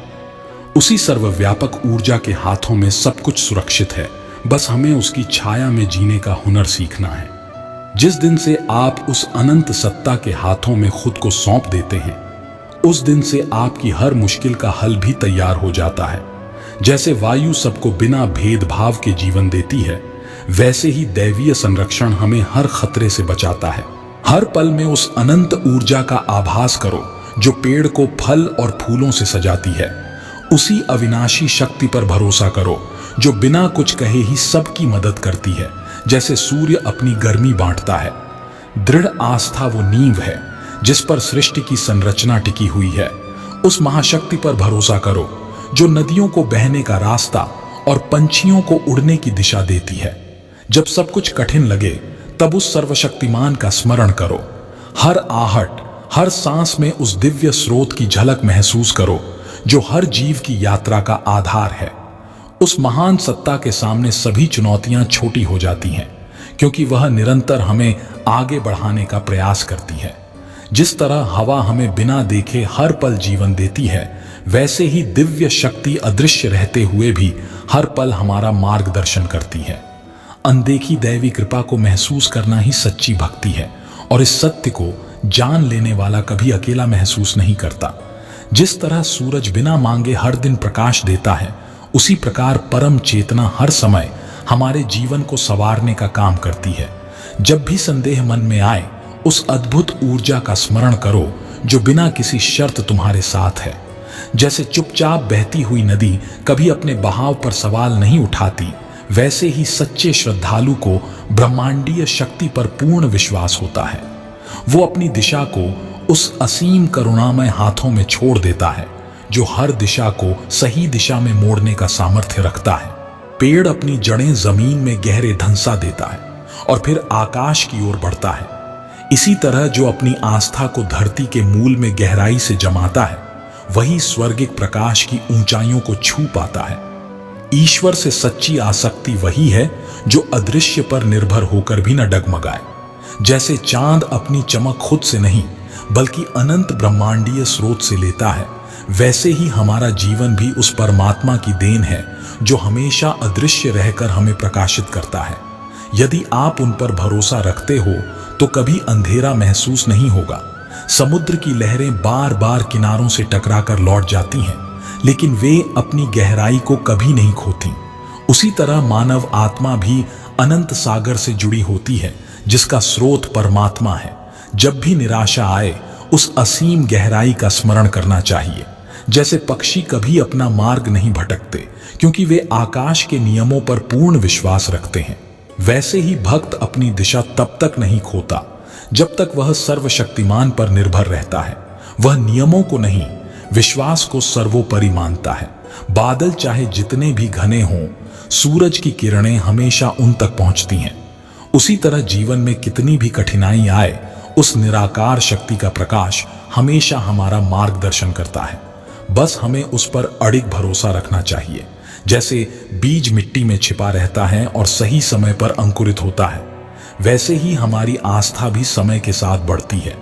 [SPEAKER 1] उसी सर्वव्यापक ऊर्जा के हाथों में सब कुछ सुरक्षित है, बस हमें उसकी छाया में जीने का हुनर सीखना है। जिस दिन से आप उस अनंत सत्ता के हाथों में खुद को सौंप देते हैं, उस दिन से आपकी हर मुश्किल का हल भी तैयार हो जाता है। जैसे वायु सबको बिना भेदभाव के जीवन देती है, वैसे ही दैवीय संरक्षण हमें हर खतरे से बचाता है। हर पल में उस अनंत ऊर्जा का आभास करो जो पेड़ को फल और फूलों से सजाती है। उसी अविनाशी शक्ति पर भरोसा करो जो बिना कुछ कहे ही सबकी मदद करती है। जैसे सूर्य अपनी गर्मी बांटता है, दृढ़ आस्था वो नींव है जिस पर सृष्टि की संरचना टिकी हुई है। उस महाशक्ति पर भरोसा करो जो नदियों को बहने का रास्ता और पंछियों को उड़ने की दिशा देती है। जब सब कुछ कठिन लगे, तब उस सर्वशक्तिमान का स्मरण करो। हर आहट, हर सांस में उस दिव्य स्रोत की झलक महसूस करो जो हर जीव की यात्रा का आधार है। उस महान सत्ता के सामने सभी चुनौतियां छोटी हो जाती हैं, क्योंकि वह निरंतर हमें आगे बढ़ाने का प्रयास करती है। जिस तरह हवा हमें बिना देखे हर पल जीवन देती है, वैसे ही दिव्य शक्ति अदृश्य रहते हुए भी हर पल हमारा मार्गदर्शन करती है। अनदेखी दैवी कृपा को महसूस करना ही सच्ची भक्ति है, और इस सत्य को जान लेने वाला कभी अकेला महसूस नहीं करता। जिस तरह सूरज बिना मांगे हर दिन प्रकाश देता है, उसी प्रकार परम चेतना हर समय हमारे जीवन को संवारने का काम करती है। जब भी संदेह मन में आए, उस अद्भुत ऊर्जा का स्मरण करो जो बिना किसी शर्त तुम्हारे साथ है। जैसे चुपचाप बहती हुई नदी कभी अपने बहाव पर सवाल नहीं उठाती, वैसे ही सच्चे श्रद्धालु को ब्रह्मांडीय शक्ति पर पूर्ण विश्वास होता है। वो अपनी दिशा को उस असीम करुणामय हाथों में छोड़ देता है जो हर दिशा को सही दिशा में मोड़ने का सामर्थ्य रखता है। पेड़ अपनी जड़ें जमीन में गहरे धंसा देता है और फिर आकाश की ओर बढ़ता है। इसी तरह जो अपनी आस्था को धरती के मूल में गहराई से जमाता है, वही स्वर्गिक प्रकाश की ऊंचाइयों को छू पाता है। ईश्वर से सच्ची आसक्ति वही है जो अदृश्य पर निर्भर होकर भी न डगमगाए। जैसे चांद अपनी चमक खुद से नहीं बल्कि अनंत ब्रह्मांडीय स्रोत से लेता है, वैसे ही हमारा जीवन भी उस परमात्मा की देन है जो हमेशा अदृश्य रहकर हमें प्रकाशित करता है। यदि आप उन पर भरोसा रखते हो तो कभी अंधेरा महसूस नहीं होगा। समुद्र की लहरें बार बार किनारों से टकराकर लौट जाती हैं, लेकिन वे अपनी गहराई को कभी नहीं खोती। उसी तरह मानव आत्मा भी अनंत सागर से जुड़ी होती है जिसका स्रोत परमात्मा है। जब भी निराशा आए उस असीम गहराई का स्मरण करना चाहिए। जैसे पक्षी कभी अपना मार्ग नहीं भटकते क्योंकि वे आकाश के नियमों पर पूर्ण विश्वास रखते हैं, वैसे ही भक्त अपनी दिशा तब तक नहीं खोता जब तक वह सर्वशक्तिमान पर निर्भर रहता है। वह नियमों को नहीं, विश्वास को सर्वोपरि मानता है। बादल चाहे जितने भी घने हों, सूरज की किरणें हमेशा उन तक पहुंचती हैं। उसी तरह जीवन में कितनी भी कठिनाई आए, उस निराकार शक्ति का प्रकाश हमेशा हमारा मार्गदर्शन करता है। बस हमें उस पर अडिग भरोसा रखना चाहिए। जैसे बीज मिट्टी में छिपा रहता है और सही समय पर अंकुरित होता है, वैसे ही हमारी आस्था भी समय के साथ बढ़ती है।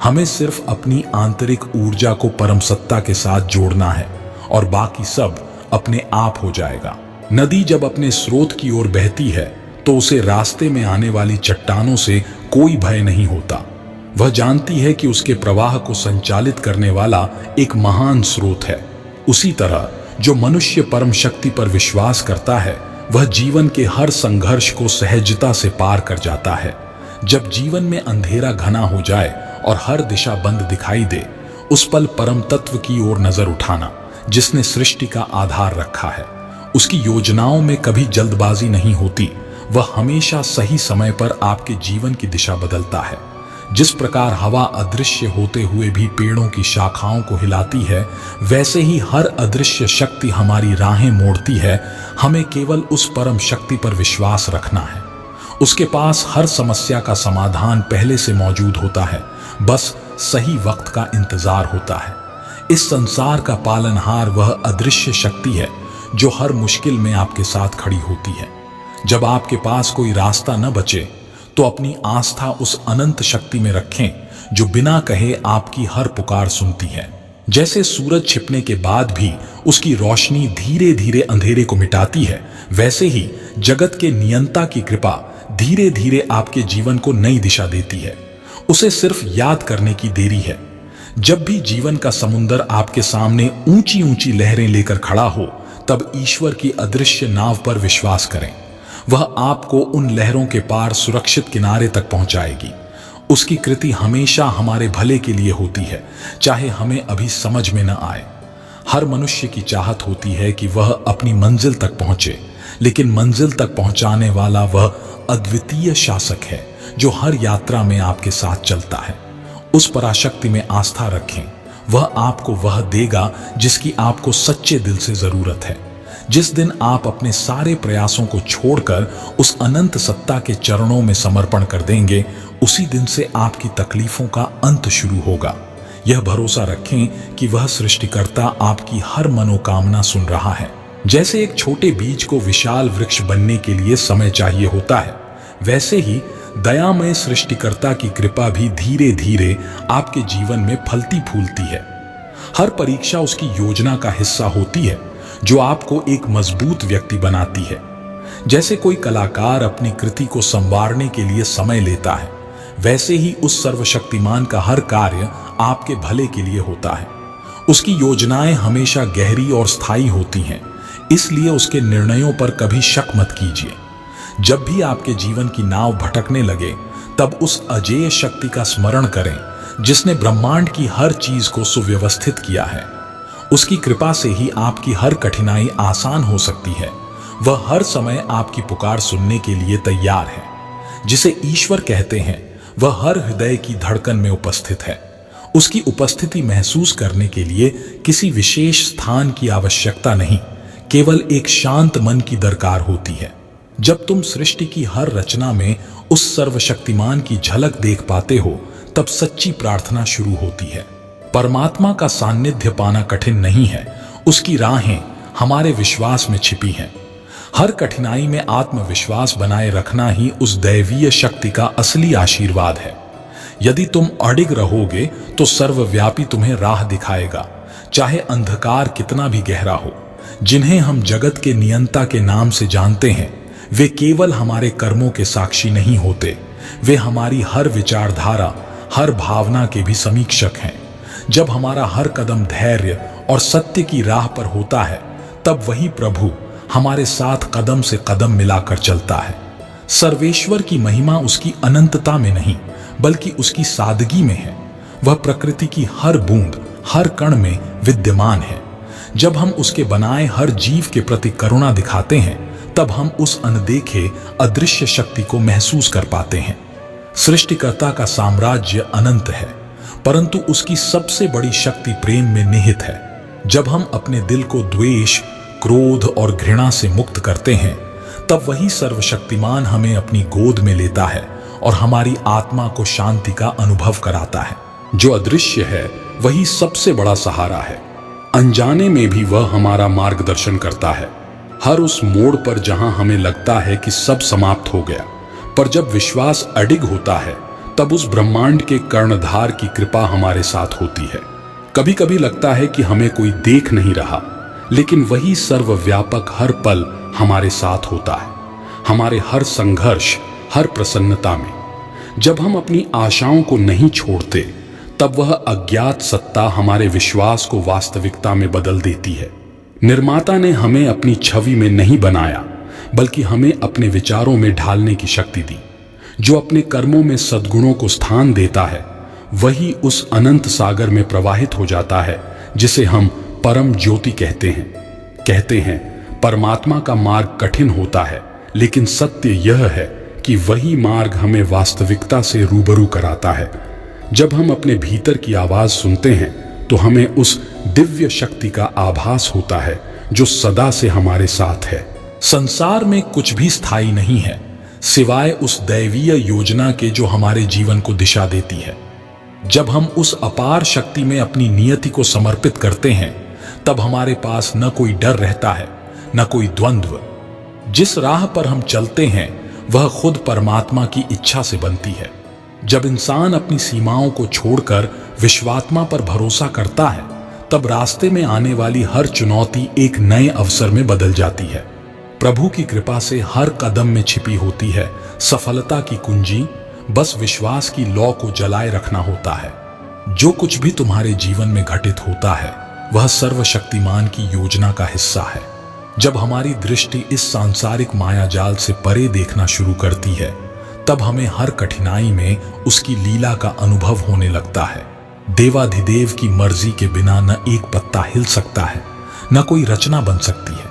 [SPEAKER 1] हमें सिर्फ अपनी आंतरिक ऊर्जा को परम सत्ता के साथ जोड़ना है और बाकी सब अपने आप हो जाएगा। नदी जब अपने स्रोत की ओर बहती है तो उसे रास्ते में आने वाली चट्टानों से कोई भय नहीं होता। वह जानती है कि उसके प्रवाह को संचालित करने वाला एक महान स्रोत है। उसी तरह जो मनुष्य परम शक्ति पर विश्वास करता है वह जीवन के हर संघर्ष को सहजता से पार कर जाता है। जब जीवन में अंधेरा घना हो जाए और हर दिशा बंद दिखाई दे, उस पल परम तत्व की ओर नजर उठाना जिसने सृष्टि का आधार रखा है। उसकी योजनाओं में कभी जल्दबाजी नहीं होती, वह हमेशा सही समय पर आपके जीवन की दिशा बदलता है। जिस प्रकार हवा अदृश्य होते हुए भी पेड़ों की शाखाओं को हिलाती है, वैसे ही हर अदृश्य शक्ति हमारी राहें मोड़ती है। हमें केवल उस परम शक्ति पर विश्वास रखना है। उसके पास हर समस्या का समाधान पहले से मौजूद होता है, बस सही वक्त का इंतजार होता है। इस संसार का पालनहार वह अदृश्य शक्ति है जो हर मुश्किल में आपके साथ खड़ी होती है। जब आपके पास कोई रास्ता न बचे तो अपनी आस्था उस अनंत शक्ति में रखें जो बिना कहे आपकी हर पुकार सुनती है। जैसे सूरज छिपने के बाद भी उसकी रोशनी धीरे धीरे अंधेरे को मिटाती है, वैसे ही जगत के नियंता की कृपा धीरे धीरे आपके जीवन को नई दिशा देती है। उसे सिर्फ याद करने की देरी है। जब भी जीवन का समुंदर आपके सामने ऊंची ऊंची लहरें लेकर खड़ा हो, तब ईश्वर की अदृश्य नाव पर विश्वास करें। वह आपको उन लहरों के पार सुरक्षित किनारे तक पहुंचाएगी। उसकी कृति हमेशा हमारे भले के लिए होती है, चाहे हमें अभी समझ में न आए। हर मनुष्य की चाहत होती है कि वह अपनी मंजिल तक पहुंचे, लेकिन मंजिल तक पहुंचाने वाला वह अद्वितीय शासक है जो हर यात्रा में आपके साथ चलता है। उस पराशक्ति में आस्था रखें, वह आपको वह देगा जिसकी आपको सच्चे दिल से जरूरत है। जिस दिन आप अपने सारे प्रयासों को छोड़कर उस अनंत सत्ता के चरणों में समर्पण कर देंगे, उसी दिन से आपकी तकलीफों का अंत शुरू होगा। यह भरोसा रखें कि वह सृष्टिकर्ता आपकी हर मनोकामना सुन रहा है। जैसे एक छोटे बीज को विशाल वृक्ष बनने के लिए समय चाहिए होता है, वैसे ही दयामय सृष्टिकर्ता की कृपा भी धीरे धीरे आपके जीवन में फलती फूलती है। हर परीक्षा उसकी योजना का हिस्सा होती है जो आपको एक मजबूत व्यक्ति बनाती है। जैसे कोई कलाकार अपनी कृति को संवारने के लिए समय लेता है, वैसे ही उस सर्वशक्तिमान का हर कार्य आपके भले के लिए होता है। उसकी योजनाएं हमेशा गहरी और स्थायी होती हैं, इसलिए उसके निर्णयों पर कभी शक मत कीजिए। जब भी आपके जीवन की नाव भटकने लगे, तब उस अजेय शक्ति का स्मरण करें जिसने ब्रह्मांड की हर चीज को सुव्यवस्थित किया है। उसकी कृपा से ही आपकी हर कठिनाई आसान हो सकती है। वह हर समय आपकी पुकार सुनने के लिए तैयार है। जिसे ईश्वर कहते हैं, वह हर हृदय की धड़कन में उपस्थित है। उसकी उपस्थिति महसूस करने के लिए किसी विशेष स्थान की आवश्यकता नहीं, केवल एक शांत मन की दरकार होती है। जब तुम सृष्टि की हर रचना में उस सर्वशक्तिमान की झलक देख पाते हो, तब सच्ची प्रार्थना शुरू होती है। परमात्मा का सान्निध्य पाना कठिन नहीं है, उसकी राहें हमारे विश्वास में छिपी हैं। हर कठिनाई में आत्मविश्वास बनाए रखना ही उस दैवीय शक्ति का असली आशीर्वाद है। यदि तुम अडिग रहोगे तो सर्वव्यापी तुम्हें राह दिखाएगा। चाहे अंधकार कितना भी गहरा हो। जिन्हें हम जगत के नियंता के नाम से जानते हैं, वे केवल हमारे कर्मों के साक्षी नहीं होते, वे हमारी हर विचारधारा, हर भावना के भी समीक्षक हैं। जब हमारा हर कदम धैर्य और सत्य की राह पर होता है, तब वही प्रभु हमारे साथ कदम से कदम मिलाकर चलता है। सर्वेश्वर की महिमा उसकी अनंतता में नहीं, बल्कि उसकी सादगी में है। वह प्रकृति की हर बूंद, हर कण में विद्यमान है। जब हम उसके बनाए हर जीव के प्रति करुणा दिखाते हैं, तब हम उस अनदेखे अदृश्य शक्ति को महसूस कर पाते हैं। सृष्टिकर्ता का साम्राज्य अनंत है, परंतु उसकी सबसे बड़ी शक्ति प्रेम में निहित है। जब हम अपने दिल को द्वेष, क्रोध और घृणा से मुक्त करते हैं, तब वही सर्वशक्तिमान हमें अपनी गोद में लेता है और हमारी आत्मा को शांति का अनुभव कराता है। जो अदृश्य है वही सबसे बड़ा सहारा है। अनजाने में भी वह हमारा मार्गदर्शन करता है। हर उस मोड़ पर जहां हमें लगता है कि सब समाप्त हो गया, पर जब विश्वास अडिग होता है, तब उस ब्रह्मांड के कर्णधार की कृपा हमारे साथ होती है। कभी कभी लगता है कि हमें कोई देख नहीं रहा, लेकिन वही सर्वव्यापक हर पल हमारे साथ होता है, हमारे हर संघर्ष, हर प्रसन्नता में। जब हम अपनी आशाओं को नहीं छोड़ते, तब वह अज्ञात सत्ता हमारे विश्वास को वास्तविकता में बदल देती है। निर्माता ने हमें अपनी छवि में नहीं बनाया, बल्कि हमें अपने विचारों में ढालने की शक्ति दी। जो अपने कर्मों में सद्गुणों को स्थान देता है, वही उस अनंत सागर में प्रवाहित हो जाता है, जिसे हम परम ज्योति कहते हैं। परमात्मा का मार्ग कठिन होता है, लेकिन सत्य यह है कि वही मार्ग हमें वास्तविकता से रूबरू कराता है। जब हम अपने भीतर की आवाज सुनते हैं, तो हमें उस दिव्य शक्ति का आभास होता है जो सदा से हमारे साथ है। संसार में कुछ भी स्थायी नहीं है, सिवाय उस दैवीय योजना के जो हमारे जीवन को दिशा देती है। जब हम उस अपार शक्ति में अपनी नियति को समर्पित करते हैं, तब हमारे पास न कोई डर रहता है, न कोई द्वंद्व। जिस राह पर हम चलते हैं, वह खुद परमात्मा की इच्छा से बनती है। जब इंसान अपनी सीमाओं को छोड़कर विश्वात्मा पर भरोसा करता है, तब रास्ते में आने वाली हर चुनौती एक नए अवसर में बदल जाती है। प्रभु की कृपा से हर कदम में छिपी होती है सफलता की कुंजी। बस विश्वास की लौ को जलाए रखना होता है। जो कुछ भी तुम्हारे जीवन में घटित होता है, वह सर्वशक्तिमान की योजना का हिस्सा है। जब हमारी दृष्टि इस सांसारिक मायाजाल से परे देखना शुरू करती है, तब हमें हर कठिनाई में उसकी लीला का अनुभव होने लगता है। देवाधिदेव की मर्जी के बिना न एक पत्ता हिल सकता है, न कोई रचना बन सकती है।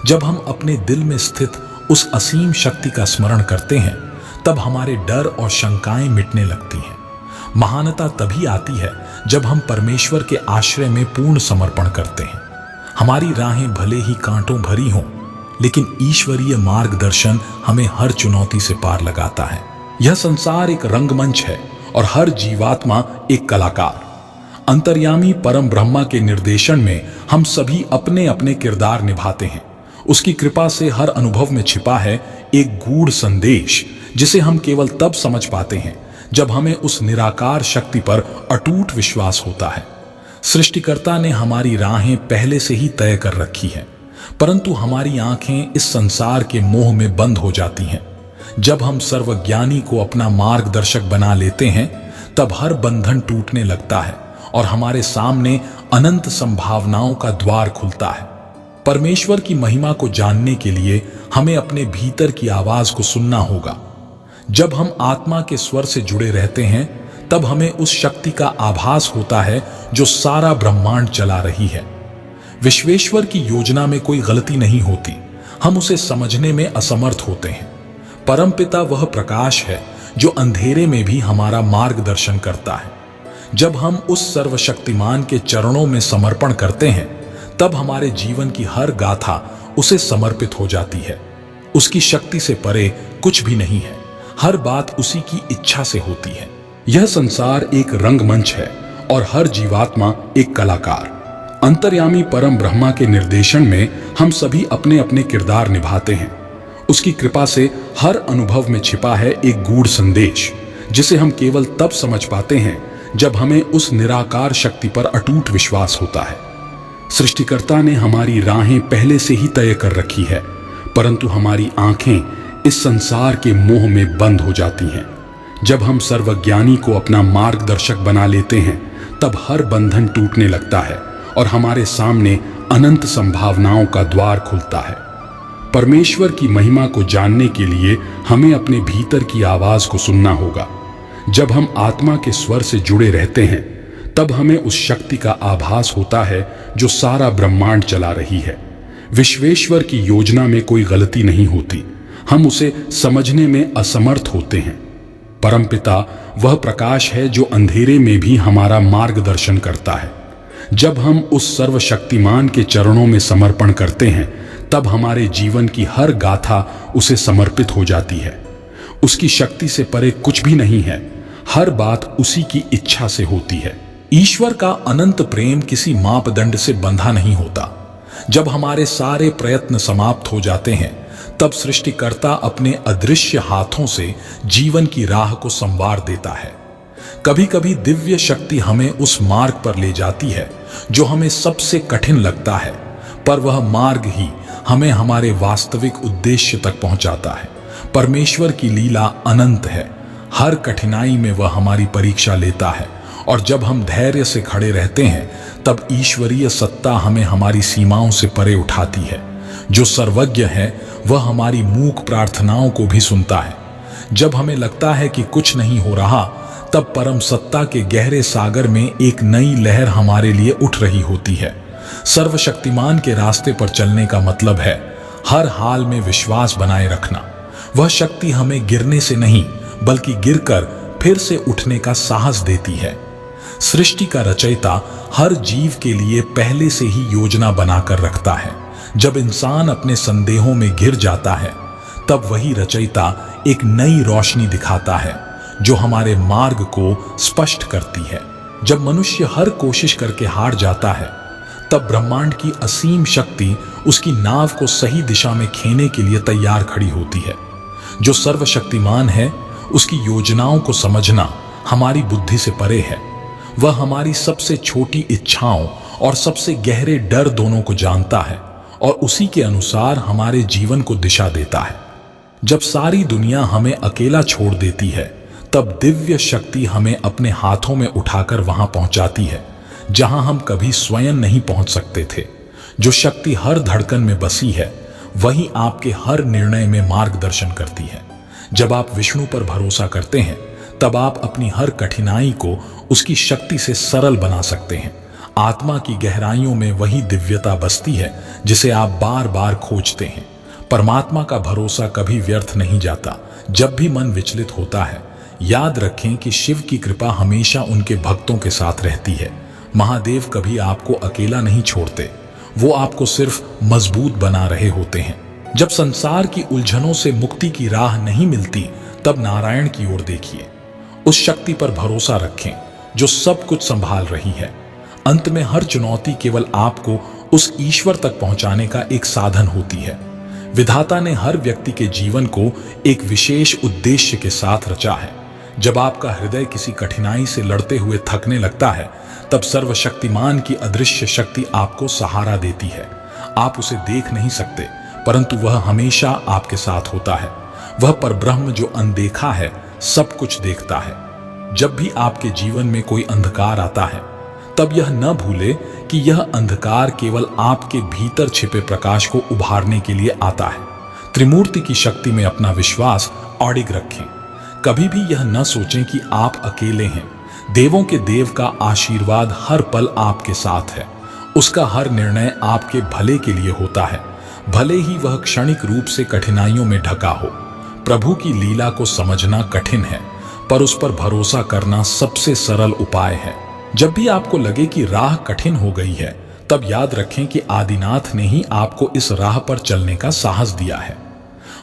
[SPEAKER 1] जब हम अपने दिल में स्थित उस असीम शक्ति का स्मरण करते हैं, तब हमारे डर और शंकाएं मिटने लगती हैं। महानता तभी आती है जब हम परमेश्वर के आश्रय में पूर्ण समर्पण करते हैं। हमारी राहें भले ही कांटों भरी हों, लेकिन ईश्वरीय मार्गदर्शन हमें हर चुनौती से पार लगाता है। यह संसार एक रंगमंच है और हर जीवात्मा एक कलाकार। अंतर्यामी परम ब्रह्मा के निर्देशन में हम सभी अपने अपने किरदार निभाते हैं। उसकी कृपा से हर अनुभव में छिपा है एक गूढ़ संदेश, जिसे हम केवल तब समझ पाते हैं जब हमें उस निराकार शक्ति पर अटूट विश्वास होता है। सृष्टिकर्ता ने हमारी राहें पहले से ही तय कर रखी हैं, परंतु हमारी आंखें इस संसार के मोह में बंद हो जाती हैं। जब हम सर्वज्ञानी को अपना मार्गदर्शक बना लेते हैं, तब हर बंधन टूटने लगता है और हमारे सामने अनंत संभावनाओं का द्वार खुलता है। परमेश्वर की महिमा को जानने के लिए हमें अपने भीतर की आवाज को सुनना होगा। जब हम आत्मा के स्वर से जुड़े रहते हैं, तब हमें उस शक्ति का आभास होता है जो सारा ब्रह्मांड चला रही है। विश्वेश्वर की योजना में कोई गलती नहीं होती, हम उसे समझने में असमर्थ होते हैं। परमपिता वह प्रकाश है जो अंधेरे में भी हमारा मार्गदर्शन करता है। जब हम उस सर्वशक्तिमान के चरणों में समर्पण करते हैं, तब हमारे जीवन की हर गाथा उसे समर्पित हो जाती है। उसकी शक्ति से परे कुछ भी नहीं है, हर बात उसी की इच्छा से होती है। यह संसार एक रंगमंच है और हर जीवात्मा एक कलाकार। अंतर्यामी परम ब्रह्मा के निर्देशन में हम सभी अपने अपने किरदार निभाते हैं। उसकी कृपा से हर अनुभव में छिपा है एक गूढ़ संदेश, जिसे हम केवल तब समझ पाते हैं जब हमें उस निराकार शक्ति पर अटूट विश्वास होता है। सृष्टिकर्ता ने हमारी राहें पहले से ही तय कर रखी है, परंतु हमारी आंखें इस संसार के मोह में बंद हो जाती हैं। जब हम सर्वज्ञानी को अपना मार्गदर्शक बना लेते हैं, तब हर बंधन टूटने लगता है और हमारे सामने अनंत संभावनाओं का द्वार खुलता है। परमेश्वर की महिमा को जानने के लिए हमें अपने भीतर की आवाज को सुनना होगा। जब हम आत्मा के स्वर से जुड़े रहते हैं, तब हमें उस शक्ति का आभास होता है जो सारा ब्रह्मांड चला रही है। विश्वेश्वर की योजना में कोई गलती नहीं होती, हम उसे समझने में असमर्थ होते हैं। परमपिता वह प्रकाश है जो अंधेरे में भी हमारा मार्गदर्शन करता है। जब हम उस सर्वशक्तिमान के चरणों में समर्पण करते हैं, तब हमारे जीवन की हर गाथा उसे समर्पित हो जाती है। उसकी शक्ति से परे कुछ भी नहीं है, हर बात उसी की इच्छा से होती है। ईश्वर का अनंत प्रेम किसी मापदंड से बंधा नहीं होता। जब हमारे सारे प्रयत्न समाप्त हो जाते हैं, तब सृष्टिकर्ता अपने अदृश्य हाथों से जीवन की राह को संवार देता है। कभी कभी दिव्य शक्ति हमें उस मार्ग पर ले जाती है जो हमें सबसे कठिन लगता है, पर वह मार्ग ही हमें हमारे वास्तविक उद्देश्य तक पहुंचाता है। परमेश्वर की लीला अनंत है। हर कठिनाई में वह हमारी परीक्षा लेता है, और जब हम धैर्य से खड़े रहते हैं, तब ईश्वरीय सत्ता हमें हमारी सीमाओं से परे उठाती है। जो सर्वज्ञ है, वह हमारी मूक प्रार्थनाओं को भी सुनता है। जब हमें लगता है कि कुछ नहीं हो रहा, तब परम सत्ता के गहरे सागर में एक नई लहर हमारे लिए उठ रही होती है। सर्वशक्तिमान के रास्ते पर चलने का मतलब है हर हाल में विश्वास बनाए रखना। वह शक्ति हमें गिरने से नहीं, बल्कि गिरकर फिर से उठने का साहस देती है। सृष्टि का रचयिता हर जीव के लिए पहले से ही योजना बनाकर रखता है। जब इंसान अपने संदेहों में घिर जाता है, तब वही रचयिता एक नई रोशनी दिखाता है जो हमारे मार्ग को स्पष्ट करती है। जब मनुष्य हर कोशिश करके हार जाता है, तब ब्रह्मांड की असीम शक्ति उसकी नाव को सही दिशा में खेने के लिए तैयार खड़ी होती है। जो सर्वशक्तिमान है, उसकी योजनाओं को समझना हमारी बुद्धि से परे है। वह हमारी सबसे छोटी इच्छाओं और सबसे गहरे डर दोनों को जानता है और उसी के अनुसार हमारे जीवन को दिशा देता है। जब सारी दुनिया हमें अकेला छोड़ देती है, तब दिव्य शक्ति हमें अपने हाथों में उठाकर वहां पहुंचाती है जहां हम कभी स्वयं नहीं पहुंच सकते थे। जो शक्ति हर धड़कन में बसी है, वही आपके हर निर्णय में मार्गदर्शन करती है। जब आप विष्णु पर भरोसा करते हैं, तब आप अपनी हर कठिनाई को उसकी शक्ति से सरल बना सकते हैं। आत्मा की गहराइयों में वही दिव्यता बसती है जिसे आप बार बार खोजते हैं। परमात्मा का भरोसा कभी व्यर्थ नहीं जाता। जब भी मन विचलित होता है, याद रखें कि शिव की कृपा हमेशा उनके भक्तों के साथ रहती है। महादेव कभी आपको अकेला नहीं छोड़ते, वो आपको सिर्फ मजबूत बना रहे होते हैं। जब संसार की उलझनों से मुक्ति की राह नहीं मिलती, तब नारायण की ओर देखिए। उस शक्ति पर भरोसा रखें जो सब कुछ संभाल रही है। अंत में हर चुनौती केवल आपको उस ईश्वर तक पहुंचाने का एक साधन होती है। विधाता ने हर व्यक्ति के जीवन को एक विशेष उद्देश्य के साथ रचा है। जब आपका हृदय किसी कठिनाई से लड़ते हुए थकने लगता है, तब सर्वशक्तिमान की अदृश्य शक्ति आपको सहारा देती है। आप उसे देख नहीं सकते, परंतु वह हमेशा आपके साथ होता है। वह परब्रह्म जो अनदेखा है, सब कुछ देखता है। जब भी आपके जीवन में कोई अंधकार आता है, तब यह न भूले कि यह अंधकार केवल आपके भीतर छिपे प्रकाश को उभारने के लिए आता है। त्रिमूर्ति की शक्ति में अपना विश्वास अडिग रखें। कभी भी यह न सोचें कि आप अकेले हैं। देवों के देव का आशीर्वाद हर पल आपके साथ है। उसका हर निर्णय आपके भले के लिए होता है, भले ही वह क्षणिक रूप से कठिनाइयों में ढका हो। प्रभु की लीला को समझना कठिन है, पर उस पर भरोसा करना सबसे सरल उपाय है। जब भी आपको लगे कि राह कठिन हो गई है, तब याद रखें कि आदिनाथ ने ही आपको इस राह पर चलने का साहस दिया है।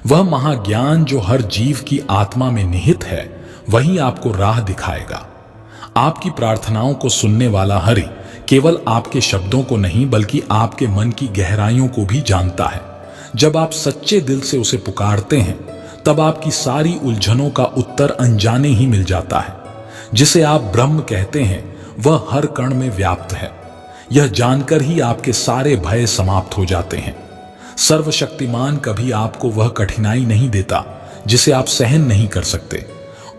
[SPEAKER 1] वह महाज्ञान जो हर जीव की आत्मा में निहित है, वही आपको राह दिखाएगा। आपकी प्रार्थनाओं को सुनने वाला हरि केवल आपके शब्दों को नहीं, बल्कि आपके मन की गहराइयों को भी जानता है। जब आप सच्चे दिल से उसे पुकारते हैं, तब आपकी सारी उलझनों का उत्तर अनजाने ही मिल जाता है। जिसे आप ब्रह्म कहते हैं, वह हर कण में व्याप्त है। यह जानकर ही आपके सारे भय समाप्त हो जाते हैं। सर्वशक्तिमान कभी आपको वह कठिनाई नहीं देता जिसे आप सहन नहीं कर सकते।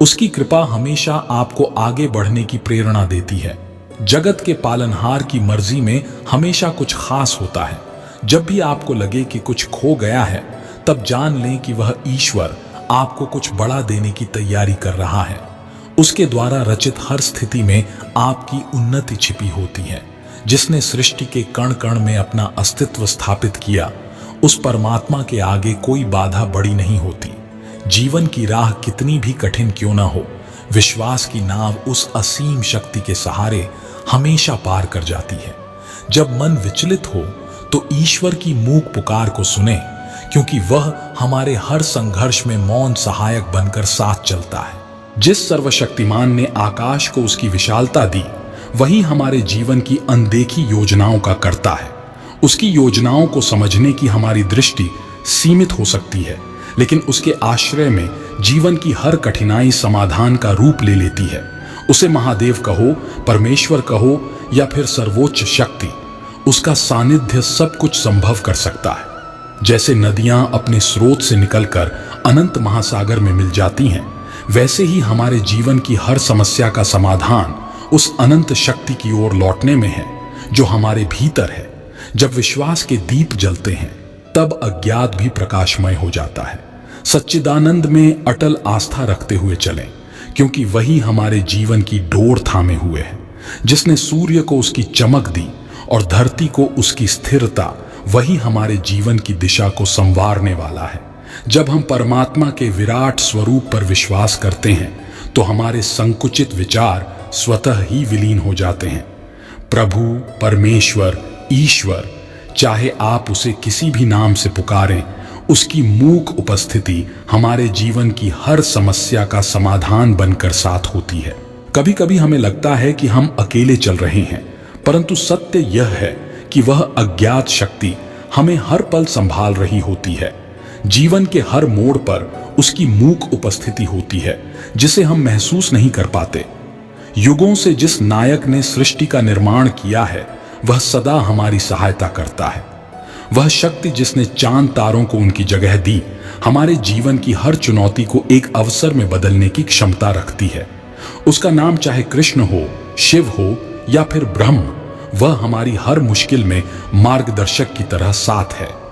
[SPEAKER 1] उसकी कृपा हमेशा आपको आगे बढ़ने की प्रेरणा देती है। जगत के पालनहार की मर्जी में हमेशा कुछ खास होता है। जब भी आपको लगे कि कुछ खो गया है, तब जान लें कि वह ईश्वर आपको कुछ बड़ा देने की तैयारी कर रहा है। उसके द्वारा रचित हर स्थिति में आपकी उन्नति छिपी होती है। जिसने सृष्टि के कण कण में अपना अस्तित्व स्थापित किया, उस परमात्मा के आगे कोई बाधा बड़ी नहीं होती। जीवन की राह कितनी भी कठिन क्यों ना हो, विश्वास की नाव उस असीम शक्ति के सहारे हमेशा पार कर जाती है। जब मन विचलित हो तो ईश्वर की मूक पुकार को सुने, क्योंकि वह हमारे हर संघर्ष में मौन सहायक बनकर साथ चलता है। जिस सर्वशक्तिमान ने आकाश को उसकी विशालता दी, वही हमारे जीवन की अनदेखी योजनाओं का करता है। उसकी योजनाओं को समझने की हमारी दृष्टि सीमित हो सकती है, लेकिन उसके आश्रय में जीवन की हर कठिनाई समाधान का रूप ले लेती है। उसे महादेव कहो, परमेश्वर कहो या फिर सर्वोच्च शक्ति, उसका सानिध्य सब कुछ संभव कर सकता है। जैसे नदियां अपने स्रोत से निकलकर अनंत महासागर में मिल जाती हैं, वैसे ही हमारे जीवन की हर समस्या का समाधान उस अनंत शक्ति की ओर लौटने में है जो हमारे भीतर है। जब विश्वास के दीप जलते हैं, तब अज्ञात भी प्रकाशमय हो जाता है। सच्चिदानंद में अटल आस्था रखते हुए चलें, क्योंकि वही हमारे जीवन की डोर थामे हुए है। जिसने सूर्य को उसकी चमक दी और धरती को उसकी स्थिरता, वही हमारे जीवन की दिशा को संवारने वाला है। जब हम परमात्मा के विराट स्वरूप पर विश्वास करते हैं, तो हमारे संकुचित विचार स्वतः ही विलीन हो जाते हैं। प्रभु, परमेश्वर, ईश्वर, चाहे आप उसे किसी भी नाम से पुकारें, उसकी मूक उपस्थिति हमारे जीवन की हर समस्या का समाधान बनकर साथ होती है। कभी कभी हमें लगता है कि हम अकेले चल रहे हैं, परंतु सत्य यह है कि वह अज्ञात शक्ति हमें हर पल संभाल रही होती है। जीवन के हर मोड़ पर उसकी मूक उपस्थिति होती है, जिसे हम महसूस नहीं कर पाते। युगों से जिस नायक ने सृष्टि का निर्माण किया है, वह सदा हमारी सहायता करता है। वह शक्ति जिसने चांद तारों को उनकी जगह दी, हमारे जीवन की हर चुनौती को एक अवसर में बदलने की क्षमता रखती है। उसका नाम चाहे कृष्ण हो, शिव हो या फिर ब्रह्म, वह हमारी हर मुश्किल में मार्गदर्शक की तरह साथ है।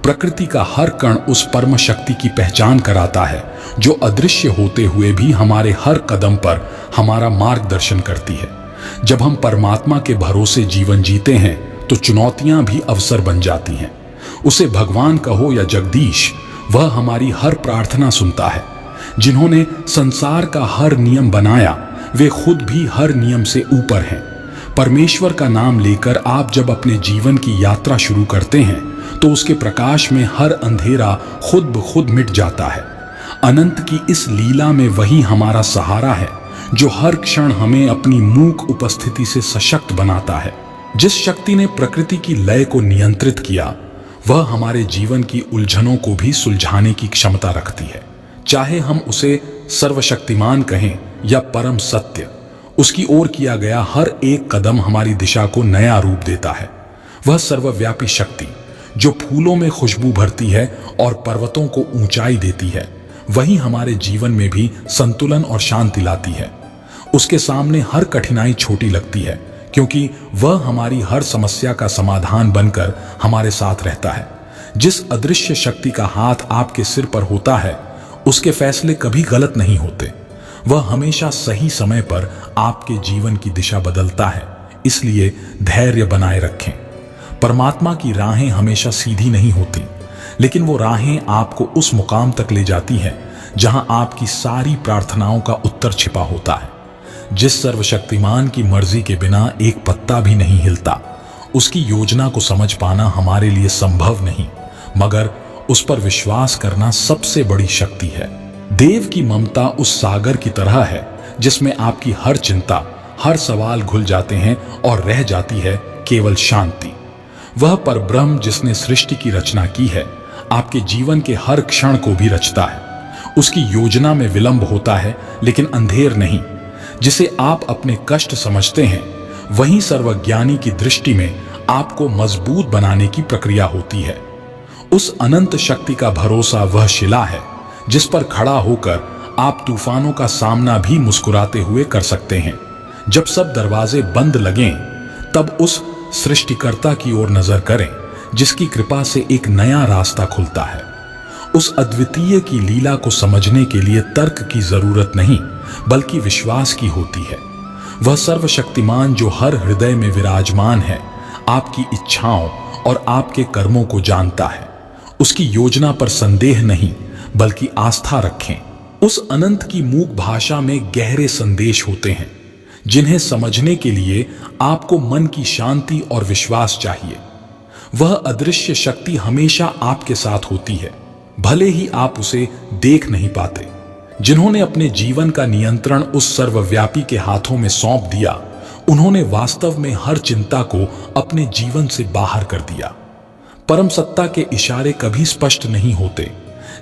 [SPEAKER 1] प्रकृति का हर कण उस परम शक्ति की पहचान कराता है, जो अदृश्य होते हुए भी हमारे हर कदम पर हमारा मार्गदर्शन करती है। जब हम परमात्मा के भरोसे जीवन जीते हैं, तो चुनौतियां भी अवसर बन जाती हैं। उसे भगवान कहो या जगदीश, वह हमारी हर प्रार्थना सुनता है। जिन्होंने संसार का हर नियम बनाया, वे खुद भी हर नियम से ऊपर हैं। परमेश्वर का नाम लेकर आप जब अपने जीवन की यात्रा शुरू करते हैं, तो उसके प्रकाश में हर अंधेरा खुद ब खुद मिट जाता है। अनंत की इस लीला में वही हमारा सहारा है, जो हर क्षण हमें अपनी मूक उपस्थिति से सशक्त बनाता है। जिस शक्ति ने प्रकृति की लय को नियंत्रित किया, वह हमारे जीवन की उलझनों को भी सुलझाने की क्षमता रखती है। चाहे हम उसे सर्वशक्तिमान कहें या परम सत्य, उसकी ओर किया गया हर एक कदम हमारी दिशा को नया रूप देता है। वह सर्वव्यापी शक्ति, जो फूलों में खुशबू भरती है और पर्वतों को ऊंचाई देती है, वही हमारे जीवन में भी संतुलन और शांति लाती है। उसके सामने हर कठिनाई छोटी लगती है, क्योंकि वह हमारी हर समस्या का समाधान बनकर हमारे साथ रहता है। जिस अदृश्य शक्ति का हाथ आपके सिर पर होता है, उसके फैसले कभी गलत नहीं होते। वह हमेशा सही समय पर आपके जीवन की दिशा बदलता है। इसलिए धैर्य बनाए रखें। परमात्मा की राहें हमेशा सीधी नहीं होती, लेकिन वो राहें आपको उस मुकाम तक ले जाती हैं जहां आपकी सारी प्रार्थनाओं का उत्तर छिपा होता है। जिस सर्वशक्तिमान की मर्जी के बिना एक पत्ता भी नहीं हिलता, उसकी योजना को समझ पाना हमारे लिए संभव नहीं, मगर उस पर विश्वास करना सबसे बड़ी शक्ति है। देव की ममता उस सागर की तरह है जिसमें आपकी हर चिंता, हर सवाल घुल जाते हैं और रह जाती है केवल शांति। वह परब्रह्म जिसने सृष्टि की रचना की है, आपके जीवन के हर क्षण को भी रचता है। उसकी योजना में विलंब होता है, लेकिन अंधेर नहीं। जिसे आप अपने कष्ट समझते हैं, वहीं सर्वज्ञानी की दृष्टि में आपको मजबूत बनाने की प्रक्रिया होती है। उस अनंत शक्ति का भरोसा वह शिला है जिस पर खड़ा होकर आप तूफानों का सामना भी मुस्कुराते हुए कर सकते हैं। जब सब दरवाजे बंद लगें, तब उस सृष्टिकर्ता की ओर नजर करें जिसकी कृपा से एक नया रास्ता खुलता है। उस अद्वितीय की लीला को समझने के लिए तर्क की जरूरत नहीं, बल्कि विश्वास की होती है। वह सर्वशक्तिमान जो हर हृदय में विराजमान है, आपकी इच्छाओं और आपके कर्मों को जानता है। उसकी योजना पर संदेह नहीं, बल्कि आस्था रखें। उस अनंत की मूक भाषा में गहरे संदेश होते हैं जिन्हें समझने के लिए आपको मन की शांति और विश्वास चाहिए। वह अदृश्य शक्ति हमेशा आपके साथ होती है, भले ही आप उसे देख नहीं पाते। जिन्होंने अपने जीवन का नियंत्रण उस सर्वव्यापी के हाथों में सौंप दिया, उन्होंने वास्तव में हर चिंता को अपने जीवन से बाहर कर दिया। परम सत्ता के इशारे कभी स्पष्ट नहीं होते,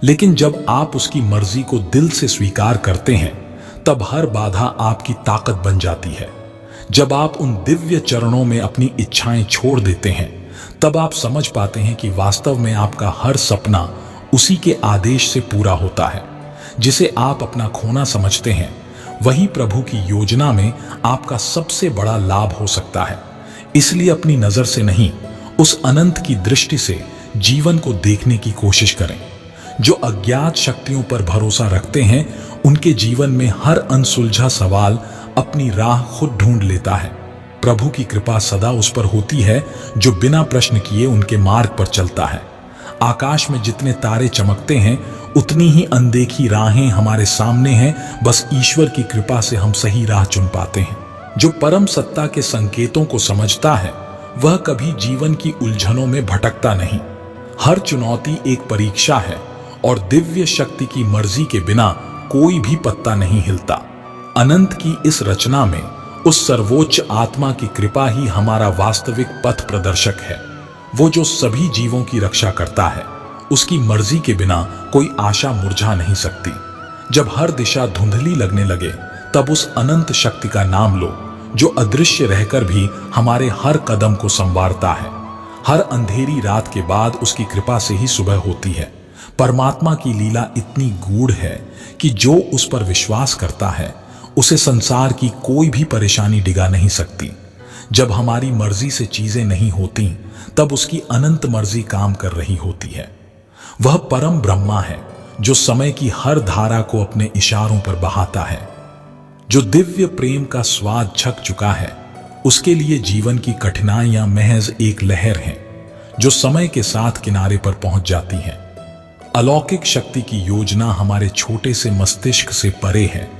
[SPEAKER 1] लेकिन जब आप उसकी मर्जी को दिल से स्वीकार करते हैं, तब हर बाधा आपकी ताकत बन जाती है। जब आप उन दिव्य चरणों में अपनी इच्छाएं छोड़ देते हैं, तब आप समझ पाते हैं कि वास्तव में आपका हर सपना उसी के आदेश से पूरा होता है। जिसे आप अपना खोना समझते हैं, वही प्रभु की योजना में आपका सबसे बड़ा लाभ हो सकता है। इसलिए अपनी नजर से नहीं, उस अनंत की दृष्टि से जीवन को देखने की कोशिश करें। जो अज्ञात शक्तियों पर भरोसा रखते हैं, उनके जीवन में हर अनसुलझा सवाल अपनी राह खुद ढूंढ लेता है। प्रभु की कृपा सदा उस पर होती है जो बिना प्रश्न किए उनके मार्ग पर चलता है। आकाश में जितने तारे चमकते हैं, उतनी ही अनदेखी राहें हमारे सामने हैं। बस ईश्वर की कृपा से हम सही राह चुन पाते हैं। जो परम सत्ता के संकेतों को समझता है, वह कभी जीवन की उलझनों में भटकता नहीं। हर चुनौती एक परीक्षा है और दिव्य शक्ति की मर्जी के बिना कोई भी पत्ता नहीं हिलता। अनंत की इस रचना में उस सर्वोच्च आत्मा की कृपा ही हमारा वास्तविक पथ प्रदर्शक है। वो जो सभी जीवों की रक्षा करता है, उसकी मर्जी के बिना कोई आशा मुरझा नहीं सकती। जब हर दिशा धुंधली लगने लगे, तब उस अनंत शक्ति का नाम लो जो अदृश्य रहकर भी हमारे हर कदम को संवारता है। हर अंधेरी रात के बाद उसकी कृपा से ही सुबह होती है। परमात्मा की लीला इतनी गूढ़ है कि जो उस पर विश्वास करता है, उसे संसार की कोई भी परेशानी डिगा नहीं सकती। जब हमारी मर्जी से चीजें नहीं होती, तब उसकी अनंत मर्जी काम कर रही होती है। वह परम ब्रह्मा है जो समय की हर धारा को अपने इशारों पर बहाता है। जो दिव्य प्रेम का स्वाद छक चुका है, उसके लिए जीवन की कठिनाइयां महज एक लहर हैं जो समय के साथ किनारे पर पहुंच जाती हैं। अलौकिक शक्ति की योजना हमारे छोटे से मस्तिष्क से परे है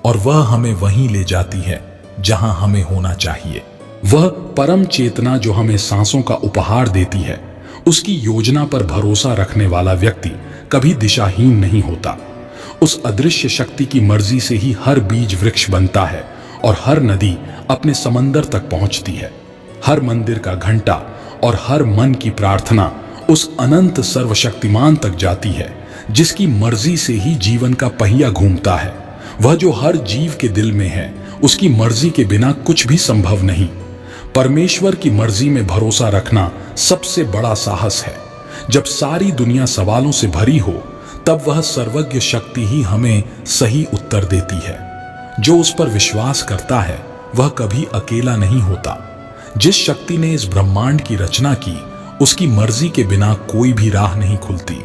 [SPEAKER 1] और वह हमें वहीं ले जाती है जहां हमें होना चाहिए। वह परम चेतना जो हमें सांसों का उपहार देती है, उसकी योजना पर भरोसा रखने वाला व्यक्ति कभी दिशाहीन नहीं होता। उस अदृश्य शक्ति की मर्जी से ही हर बीज वृक्ष बनता है और हर नदी अपने समंदर तक पहुंचती है। हर मंदिर का घंटा और हर मन की प्रार्थना उस अनंत सर्वशक्तिमान तक जाती है, जिसकी मर्जी से ही जीवन का पहिया घूमता है। वह जो हर जीव के दिल में है, उसकी मर्जी के बिना कुछ भी संभव नहीं। परमेश्वर की मर्जी में भरोसा रखना सबसे बड़ा साहस है। जब सारी दुनिया सवालों से भरी हो, तब वह सर्वज्ञ शक्ति ही हमें सही उत्तर देती है। जो उस पर विश्वास करता है, वह कभी अकेला नहीं होता। जिस शक्ति ने इस ब्रह्मांड की रचना की, उसकी मर्जी के बिना कोई भी राह नहीं खुलती।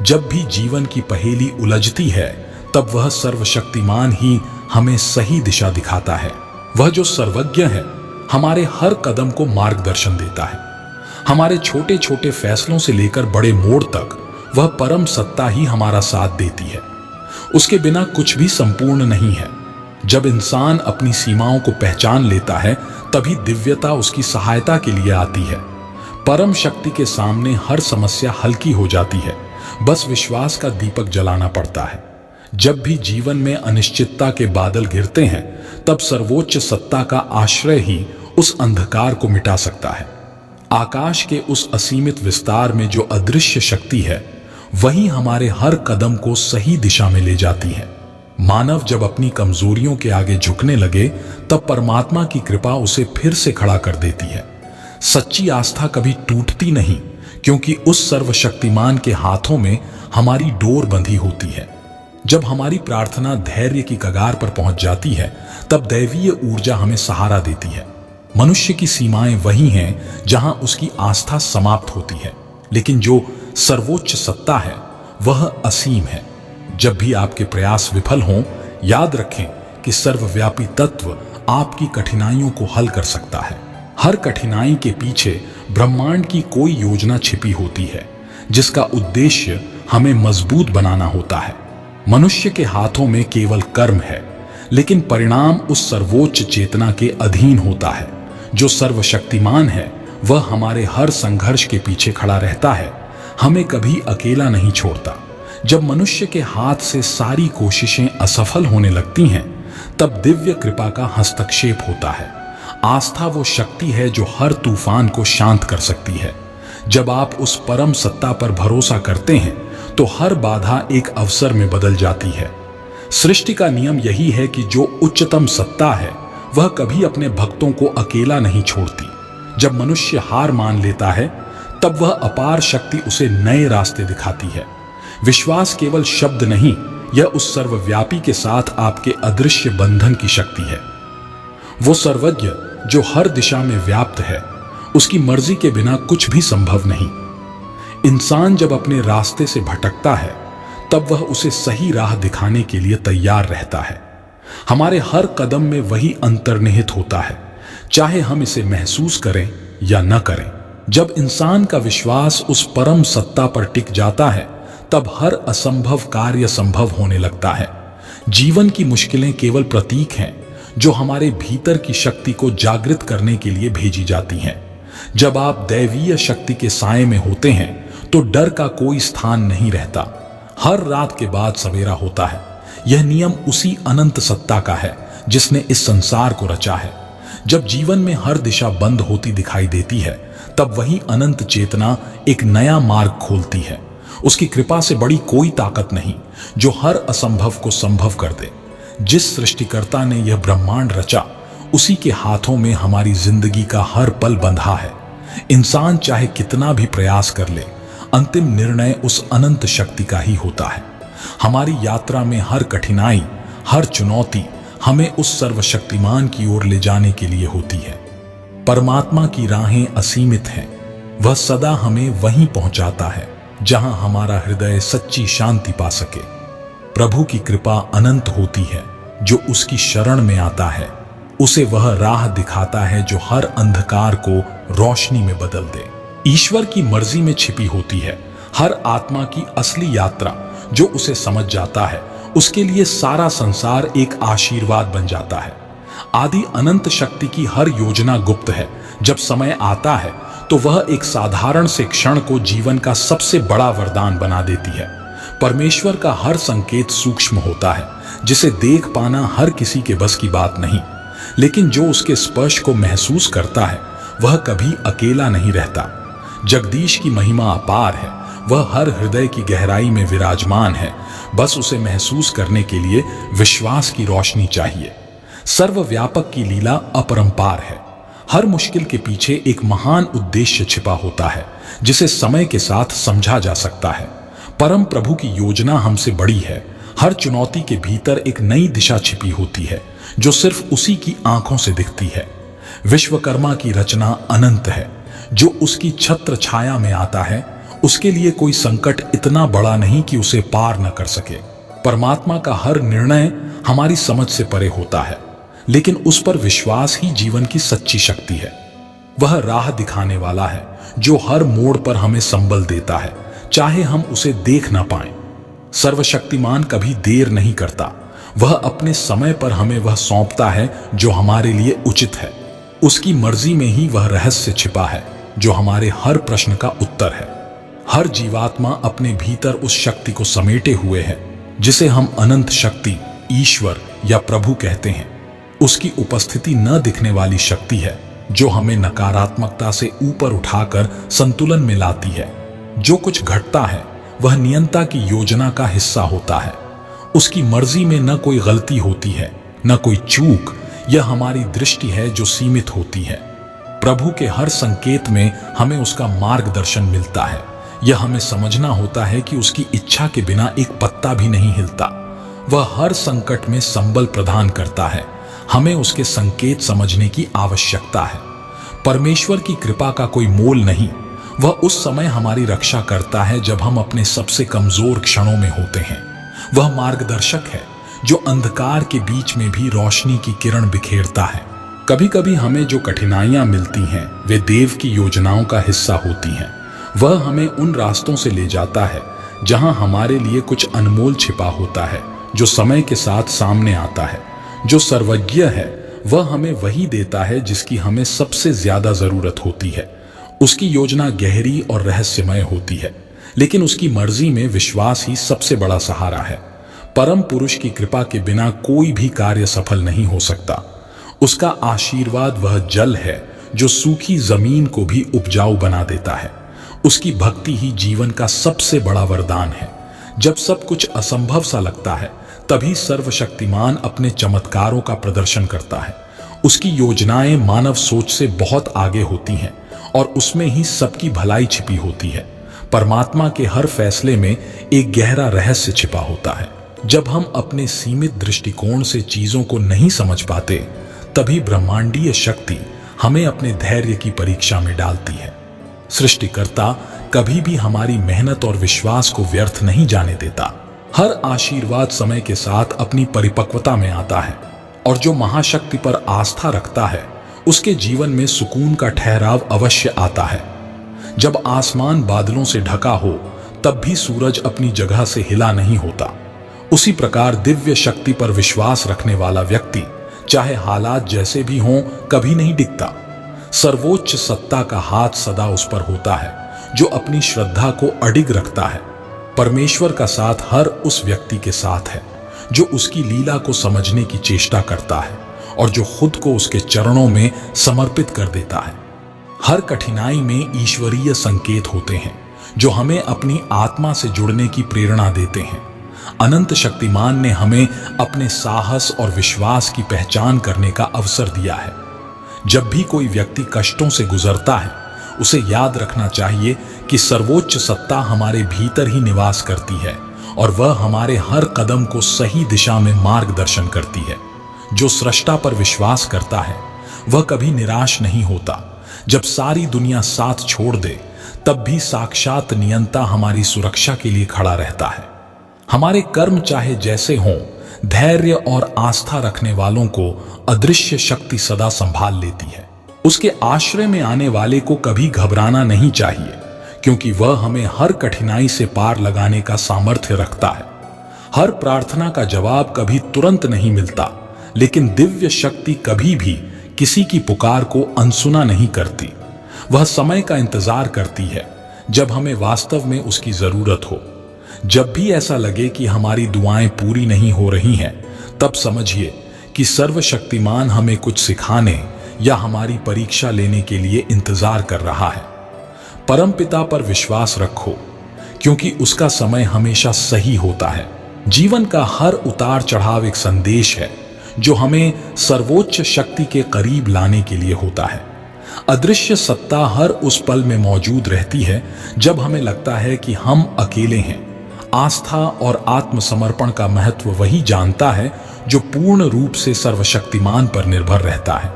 [SPEAKER 1] जब भी जीवन की पहेली उलझती है, तब वह सर्वशक्तिमान ही हमें सही दिशा दिखाता है। वह जो सर्वज्ञ है, हमारे हर कदम को मार्गदर्शन देता है। हमारे छोटे छोटे फैसलों से लेकर बड़े मोड़ तक वह परम सत्ता ही हमारा साथ देती है। उसके बिना कुछ भी संपूर्ण नहीं है। जब इंसान अपनी सीमाओं को पहचान लेता है, तभी दिव्यता उसकी सहायता के लिए आती है। परम शक्ति के सामने हर समस्या हल्की हो जाती है। बस विश्वास का दीपक जलाना पड़ता है। जब भी जीवन में अनिश्चितता के बादल घिरते हैं, तब सर्वोच्च सत्ता का आश्रय ही उस अंधकार को मिटा सकता है। आकाश के उस असीमित विस्तार में जो अदृश्य शक्ति है, वही हमारे हर कदम को सही दिशा में ले जाती है। मानव जब अपनी कमजोरियों के आगे झुकने लगे तब परमात्मा की कृपा उसे फिर से खड़ा कर देती है। सच्ची आस्था कभी टूटती नहीं, क्योंकि उस सर्वशक्तिमान के हाथों में हमारी डोर बंधी होती है। जब हमारी प्रार्थना धैर्य की कगार पर पहुंच जाती है तब दैवीय ऊर्जा हमें सहारा देती है। मनुष्य की सीमाएं वही हैं जहां उसकी आस्था समाप्त होती है, लेकिन जो सर्वोच्च सत्ता है वह असीम है। जब भी आपके प्रयास विफल हों, याद रखें कि सर्वव्यापी तत्व आपकी कठिनाइयों को हल कर सकता है। हर कठिनाई के पीछे ब्रह्मांड की कोई योजना छिपी होती है, जिसका उद्देश्य हमें मजबूत बनाना होता है। मनुष्य के हाथों में केवल कर्म है, लेकिन परिणाम उस सर्वोच्च चेतना के अधीन होता है। जो सर्वशक्तिमान है वह हमारे हर संघर्ष के पीछे खड़ा रहता है, हमें कभी अकेला नहीं छोड़ता। जब मनुष्य के हाथ से सारी कोशिशें असफल होने लगती हैं, तब दिव्य कृपा का हस्तक्षेप होता है। आस्था वो शक्ति है जो हर तूफान को शांत कर सकती है। जब आप उस परम सत्ता पर भरोसा करते हैं तो हर बाधा एक अवसर में बदल जाती है। सृष्टि का नियम यही है कि जो उच्चतम सत्ता है वह कभी अपने भक्तों को अकेला नहीं छोड़ती। जब मनुष्य हार मान लेता है तब वह अपार शक्ति उसे नए रास्ते दिखाती है। विश्वास केवल शब्द नहीं, यह उस सर्वव्यापी के साथ आपके अदृश्य बंधन की शक्ति है। वो सर्वज्ञ जो हर दिशा में व्याप्त है, उसकी मर्जी के बिना कुछ भी संभव नहीं। इंसान जब अपने रास्ते से भटकता है तब वह उसे सही राह दिखाने के लिए तैयार रहता है। हमारे हर कदम में वही अंतर्निहित होता है, चाहे हम इसे महसूस करें या न करें। जब इंसान का विश्वास उस परम सत्ता पर टिक जाता है तब हर असंभव कार्य संभव होने लगता है। जीवन की मुश्किलें केवल प्रतीक हैं जो हमारे भीतर की शक्ति को जागृत करने के लिए भेजी जाती हैं। जब आप दैवीय शक्ति के साए में होते हैं तो डर का कोई स्थान नहीं रहता। हर रात के बाद सवेरा होता है। यह नियम उसी अनंत सत्ता का है जिसने इस संसार को रचा है। जब जीवन में हर दिशा बंद होती दिखाई देती है तब वही अनंत चेतना एक नया मार्ग खोलती है। उसकी कृपा से बड़ी कोई ताकत नहीं जो हर असंभव को संभव कर दे। जिस सृष्टिकर्ता ने यह ब्रह्मांड रचा, उसी के हाथों में हमारी जिंदगी का हर पल बंधा है। इंसान चाहे कितना भी प्रयास कर ले, अंतिम निर्णय उस अनंत शक्ति का ही होता है। हमारी यात्रा में हर कठिनाई, हर चुनौती हमें उस सर्वशक्तिमान की ओर ले जाने के लिए होती है। परमात्मा की राहें असीमित हैं। वह सदा हमें वहीं पहुंचाता है जहां हमारा हृदय सच्ची शांति पा सके। प्रभु की कृपा अनंत होती है। जो उसकी शरण में आता है उसे वह राह दिखाता है जो हर अंधकार को रोशनी में बदल दे। ईश्वर की मर्जी में छिपी होती है हर आत्मा की असली यात्रा। जो उसे समझ जाता है उसके लिए सारा संसार एक आशीर्वाद बन जाता है। आदि अनंत शक्ति की हर योजना गुप्त है। जब समय आता है तो वह एक साधारण से क्षण को जीवन का सबसे बड़ा वरदान बना देती है। परमेश्वर का हर संकेत सूक्ष्म होता है, जिसे देख पाना हर किसी के बस की बात नहीं, लेकिन जो उसके स्पर्श को महसूस करता है वह कभी अकेला नहीं रहता। जगदीश की महिमा अपार है। वह हर हृदय की गहराई में विराजमान है। बस उसे महसूस करने के लिए विश्वास की रोशनी चाहिए। सर्वव्यापक की लीला अपरंपार है। हर मुश्किल के पीछे एक महान उद्देश्य छिपा होता है जिसे समय के साथ समझा जा सकता है। परम प्रभु की योजना हमसे बड़ी है। हर चुनौती के भीतर एक नई दिशा छिपी होती है जो सिर्फ उसी की आंखों से दिखती है। विश्वकर्मा की रचना अनंत है। जो उसकी छत्र छाया में आता है उसके लिए कोई संकट इतना बड़ा नहीं कि उसे पार न कर सके। परमात्मा का हर निर्णय हमारी समझ से परे होता है, लेकिन उस पर विश्वास ही जीवन की सच्ची शक्ति है। वह राह दिखाने वाला है जो हर मोड़ पर हमें संबल देता है, चाहे हम उसे देख ना पाएं। सर्वशक्तिमान कभी देर नहीं करता। वह अपने समय पर हमें वह सौंपता है जो हमारे लिए उचित है। उसकी मर्जी में ही वह रहस्य छिपा है जो हमारे हर प्रश्न का उत्तर है। हर जीवात्मा अपने भीतर उस शक्ति को समेटे हुए है जिसे हम अनंत शक्ति, ईश्वर या प्रभु कहते हैं। उसकी उपस्थिति न दिखने वाली शक्ति है जो हमें नकारात्मकता से ऊपर उठाकर संतुलन में लाती है। जो कुछ घटता है वह नियंता की योजना का हिस्सा होता है। उसकी मर्जी में न कोई गलती होती है न कोई चूक। यह हमारी दृष्टि है जो सीमित होती है। प्रभु के हर संकेत में हमें उसका मार्गदर्शन मिलता है। यह हमें समझना होता है कि उसकी इच्छा के बिना एक पत्ता भी नहीं हिलता। वह हर संकट में संबल प्रदान करता है। हमें उसके संकेत समझने की आवश्यकता है। परमेश्वर की कृपा का कोई मोल नहीं। वह उस समय हमारी रक्षा करता है जब हम अपने सबसे कमजोर क्षणों में होते हैं। वह मार्गदर्शक है जो अंधकार के बीच में भी रोशनी की किरण बिखेरता है। कभी कभी हमें जो कठिनाइयां मिलती हैं वे देव की योजनाओं का हिस्सा होती हैं। वह हमें उन रास्तों से ले जाता है जहां हमारे लिए कुछ अनमोल छिपा होता है जो समय के साथ सामने आता है। जो सर्वज्ञ है वह हमें वही देता है जिसकी हमें सबसे ज्यादा जरूरत होती है। उसकी योजना गहरी और रहस्यमय होती है, लेकिन उसकी मर्जी में विश्वास ही सबसे बड़ा सहारा है। परम पुरुष की कृपा के बिना कोई भी कार्य सफल नहीं हो सकता। उसका आशीर्वाद वह जल है जो सूखी जमीन को भी उपजाऊ बना देता है। उसकी भक्ति ही जीवन का सबसे बड़ा वरदान है। जब सब कुछ असंभव सा लगता है तभी सर्वशक्तिमान अपने चमत्कारों का प्रदर्शन करता है। उसकी योजनाएं मानव सोच से बहुत आगे होती हैं और उसमें ही सबकी भलाई छिपी होती है। परमात्मा के हर फैसले में एक गहरा रहस्य छिपा होता है। जब हम अपने सीमित दृष्टिकोण से चीजों को नहीं समझ पाते तभी ब्रह्मांडीय शक्ति हमें अपने धैर्य की परीक्षा में डालती है। सृष्टिकर्ता कभी भी हमारी मेहनत और विश्वास को व्यर्थ नहीं जाने देता। हर आशीर्वाद समय के साथ अपनी परिपक्वता में आता है और जो महाशक्ति पर आस्था रखता है उसके जीवन में सुकून का ठहराव अवश्य आता है। जब आसमान बादलों से ढका हो तब भी सूरज अपनी जगह से हिला नहीं होता। उसी प्रकार दिव्य शक्ति पर विश्वास रखने वाला व्यक्ति चाहे हालात जैसे भी हों कभी नहीं डिगता। सर्वोच्च सत्ता का हाथ सदा उस पर होता है जो अपनी श्रद्धा को अडिग रखता है। परमेश्वर का साथ हर उस व्यक्ति के साथ है जो उसकी लीला को समझने की चेष्टा करता है और जो खुद को उसके चरणों में समर्पित कर देता है। हर कठिनाई में ईश्वरीय संकेत होते हैं जो हमें अपनी आत्मा से जुड़ने की प्रेरणा देते हैं। अनंत शक्तिमान ने हमें अपने साहस और विश्वास की पहचान करने का अवसर दिया है। जब भी कोई व्यक्ति कष्टों से गुजरता है उसे याद रखना चाहिए कि सर्वोच्च सत्ता हमारे भीतर ही निवास करती है और वह हमारे हर कदम को सही दिशा में मार्गदर्शन करती है। जो सृष्टा पर विश्वास करता है वह कभी निराश नहीं होता। जब सारी दुनिया साथ छोड़ दे तब भी साक्षात नियंता हमारी सुरक्षा के लिए खड़ा रहता है। हमारे कर्म चाहे जैसे हों, धैर्य और आस्था रखने वालों को अदृश्य शक्ति सदा संभाल लेती है। उसके आश्रय में आने वाले को कभी घबराना नहीं चाहिए क्योंकि वह हमें हर कठिनाई से पार लगाने का सामर्थ्य रखता है। हर प्रार्थना का जवाब कभी तुरंत नहीं मिलता, लेकिन दिव्य शक्ति कभी भी किसी की पुकार को अनसुना नहीं करती। वह समय का इंतजार करती है जब हमें वास्तव में उसकी जरूरत हो। जब भी ऐसा लगे कि हमारी दुआएं पूरी नहीं हो रही हैं, तब समझिए कि सर्वशक्तिमान हमें कुछ सिखाने या हमारी परीक्षा लेने के लिए इंतजार कर रहा है। परमपिता पर विश्वास रखो क्योंकि उसका समय हमेशा सही होता है। जीवन का हर उतार चढ़ाव एक संदेश है जो हमें सर्वोच्च शक्ति के करीब लाने के लिए होता है। अदृश्य सत्ता हर उस पल में मौजूद रहती है जब हमें लगता है कि हम अकेले हैं। आस्था और आत्मसमर्पण का महत्व वही जानता है जो पूर्ण रूप से सर्वशक्तिमान पर निर्भर रहता है।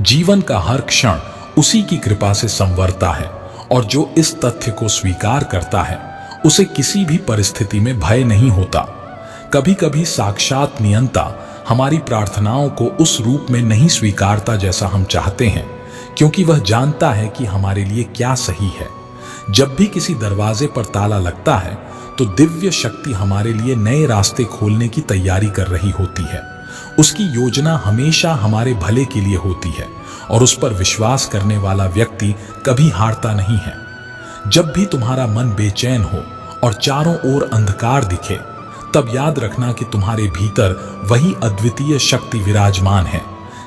[SPEAKER 1] जीवन का हर क्षण उसी की कृपा से संवरता है और जो इस तथ्य को स्वीकार करता है उसे किसी भी परिस्थिति में भय नहीं होता। कभी कभी साक्षात नियंता हमारी प्रार्थनाओं को उस रूप में नहीं स्वीकारता जैसा हम चाहते हैं, क्योंकि वह जानता है कि हमारे लिए क्या सही है। जब भी किसी दरवाजे पर ताला लगता है तो दिव्य शक्ति हमारे लिए नए रास्ते खोलने की तैयारी कर रही होती है। उसकी योजना हमेशा हमारे भले के लिए होती है और उस पर विश्वास करने वाला व्यक्ति कभी हारता नहीं है। जब भी तुम्हारा मन बेचैन हो और चारों ओर अंधकार दिखे, तब याद रखना कि तुम्हारे भीतर वही अद्वितीय शक्ति विराजमान है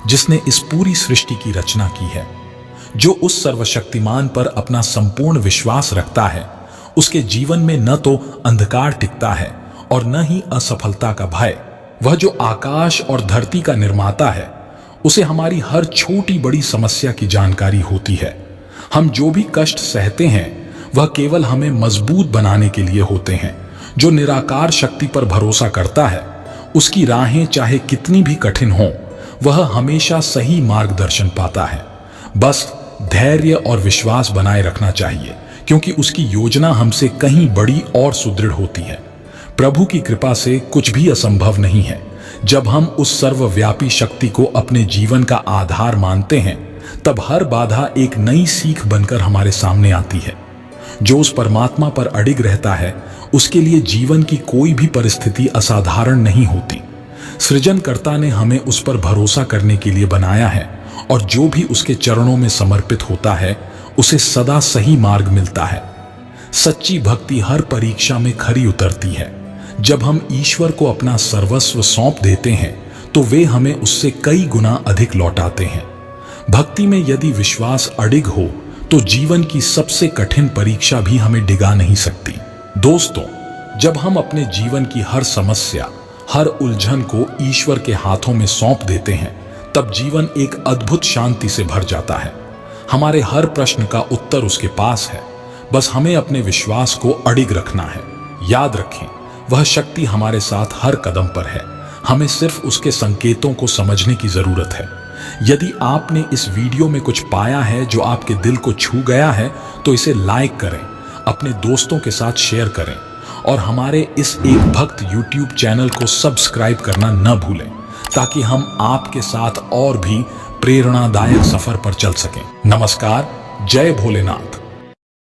[SPEAKER 1] जिसने इस पूरी सृष्टि की रचना की है। जो उस सर्वशक्तिमान पर अपना संपूर्ण विश्वास रखता है उसके जीवन में न तो अंधकार टिकता है और न ही असफलता का भय। वह जो आकाश और धरती का निर्माता है, उसे हमारी हर छोटी बड़ी समस्या की जानकारी होती है। हम जो भी कष्ट सहते हैं वह केवल हमें मजबूत बनाने के लिए होते हैं। जो निराकार शक्ति पर भरोसा करता है, उसकी राहें चाहे कितनी भी कठिन हों, वह हमेशा सही मार्गदर्शन पाता है। बस धैर्य और विश्वास बनाए रखना चाहिए, क्योंकि उसकी योजना हमसे कहीं बड़ी और सुदृढ़ होती है। प्रभु की कृपा से कुछ भी असंभव नहीं है। जब हम उस सर्वव्यापी शक्ति को अपने जीवन का आधार मानते हैं, तब हर बाधा एक नई सीख बनकर हमारे सामने आती है। जो उस परमात्मा पर अडिग रहता है, उसके लिए जीवन की कोई भी परिस्थिति असाधारण नहीं होती। सृजनकर्ता ने हमें उस पर भरोसा करने के लिए बनाया है, और जो भी उसके चरणों में समर्पित होता है, उसे सदा सही मार्ग मिलता है। सच्ची भक्ति हर परीक्षा में खरी उतरती है। जब हम ईश्वर को अपना सर्वस्व सौंप देते हैं, तो वे हमें उससे कई गुना अधिक लौटाते हैं। भक्ति में यदि विश्वास अडिग हो, तो जीवन की सबसे कठिन परीक्षा भी हमें डिगा नहीं सकती। दोस्तों, जब हम अपने जीवन की हर समस्या, हर उलझन को ईश्वर के हाथों में सौंप देते हैं, तब जीवन एक अद्भुत शांति से भर जाता है। हमारे हर प्रश्न का उत्तर उसके पास है। बस हमें अपने विश्वास को अडिग रखना है। याद रखें, वह शक्ति हमारे साथ हर कदम पर है। हमें सिर्फ उसके संकेतों को समझने की जरूरत है। यदि आपने इस वीडियो में कुछ पाया है जो आपके दिल को छू गया है, तो इसे लाइक करें, अपने दोस्तों के साथ शेयर करें, और हमारे इस एक भक्त YouTube चैनल को सब्सक्राइब करना न भूलें, ताकि हम आपके साथ और भी प्रेरणादायक सफर पर चल सकें। नमस्कार, जय भोलेनाथ।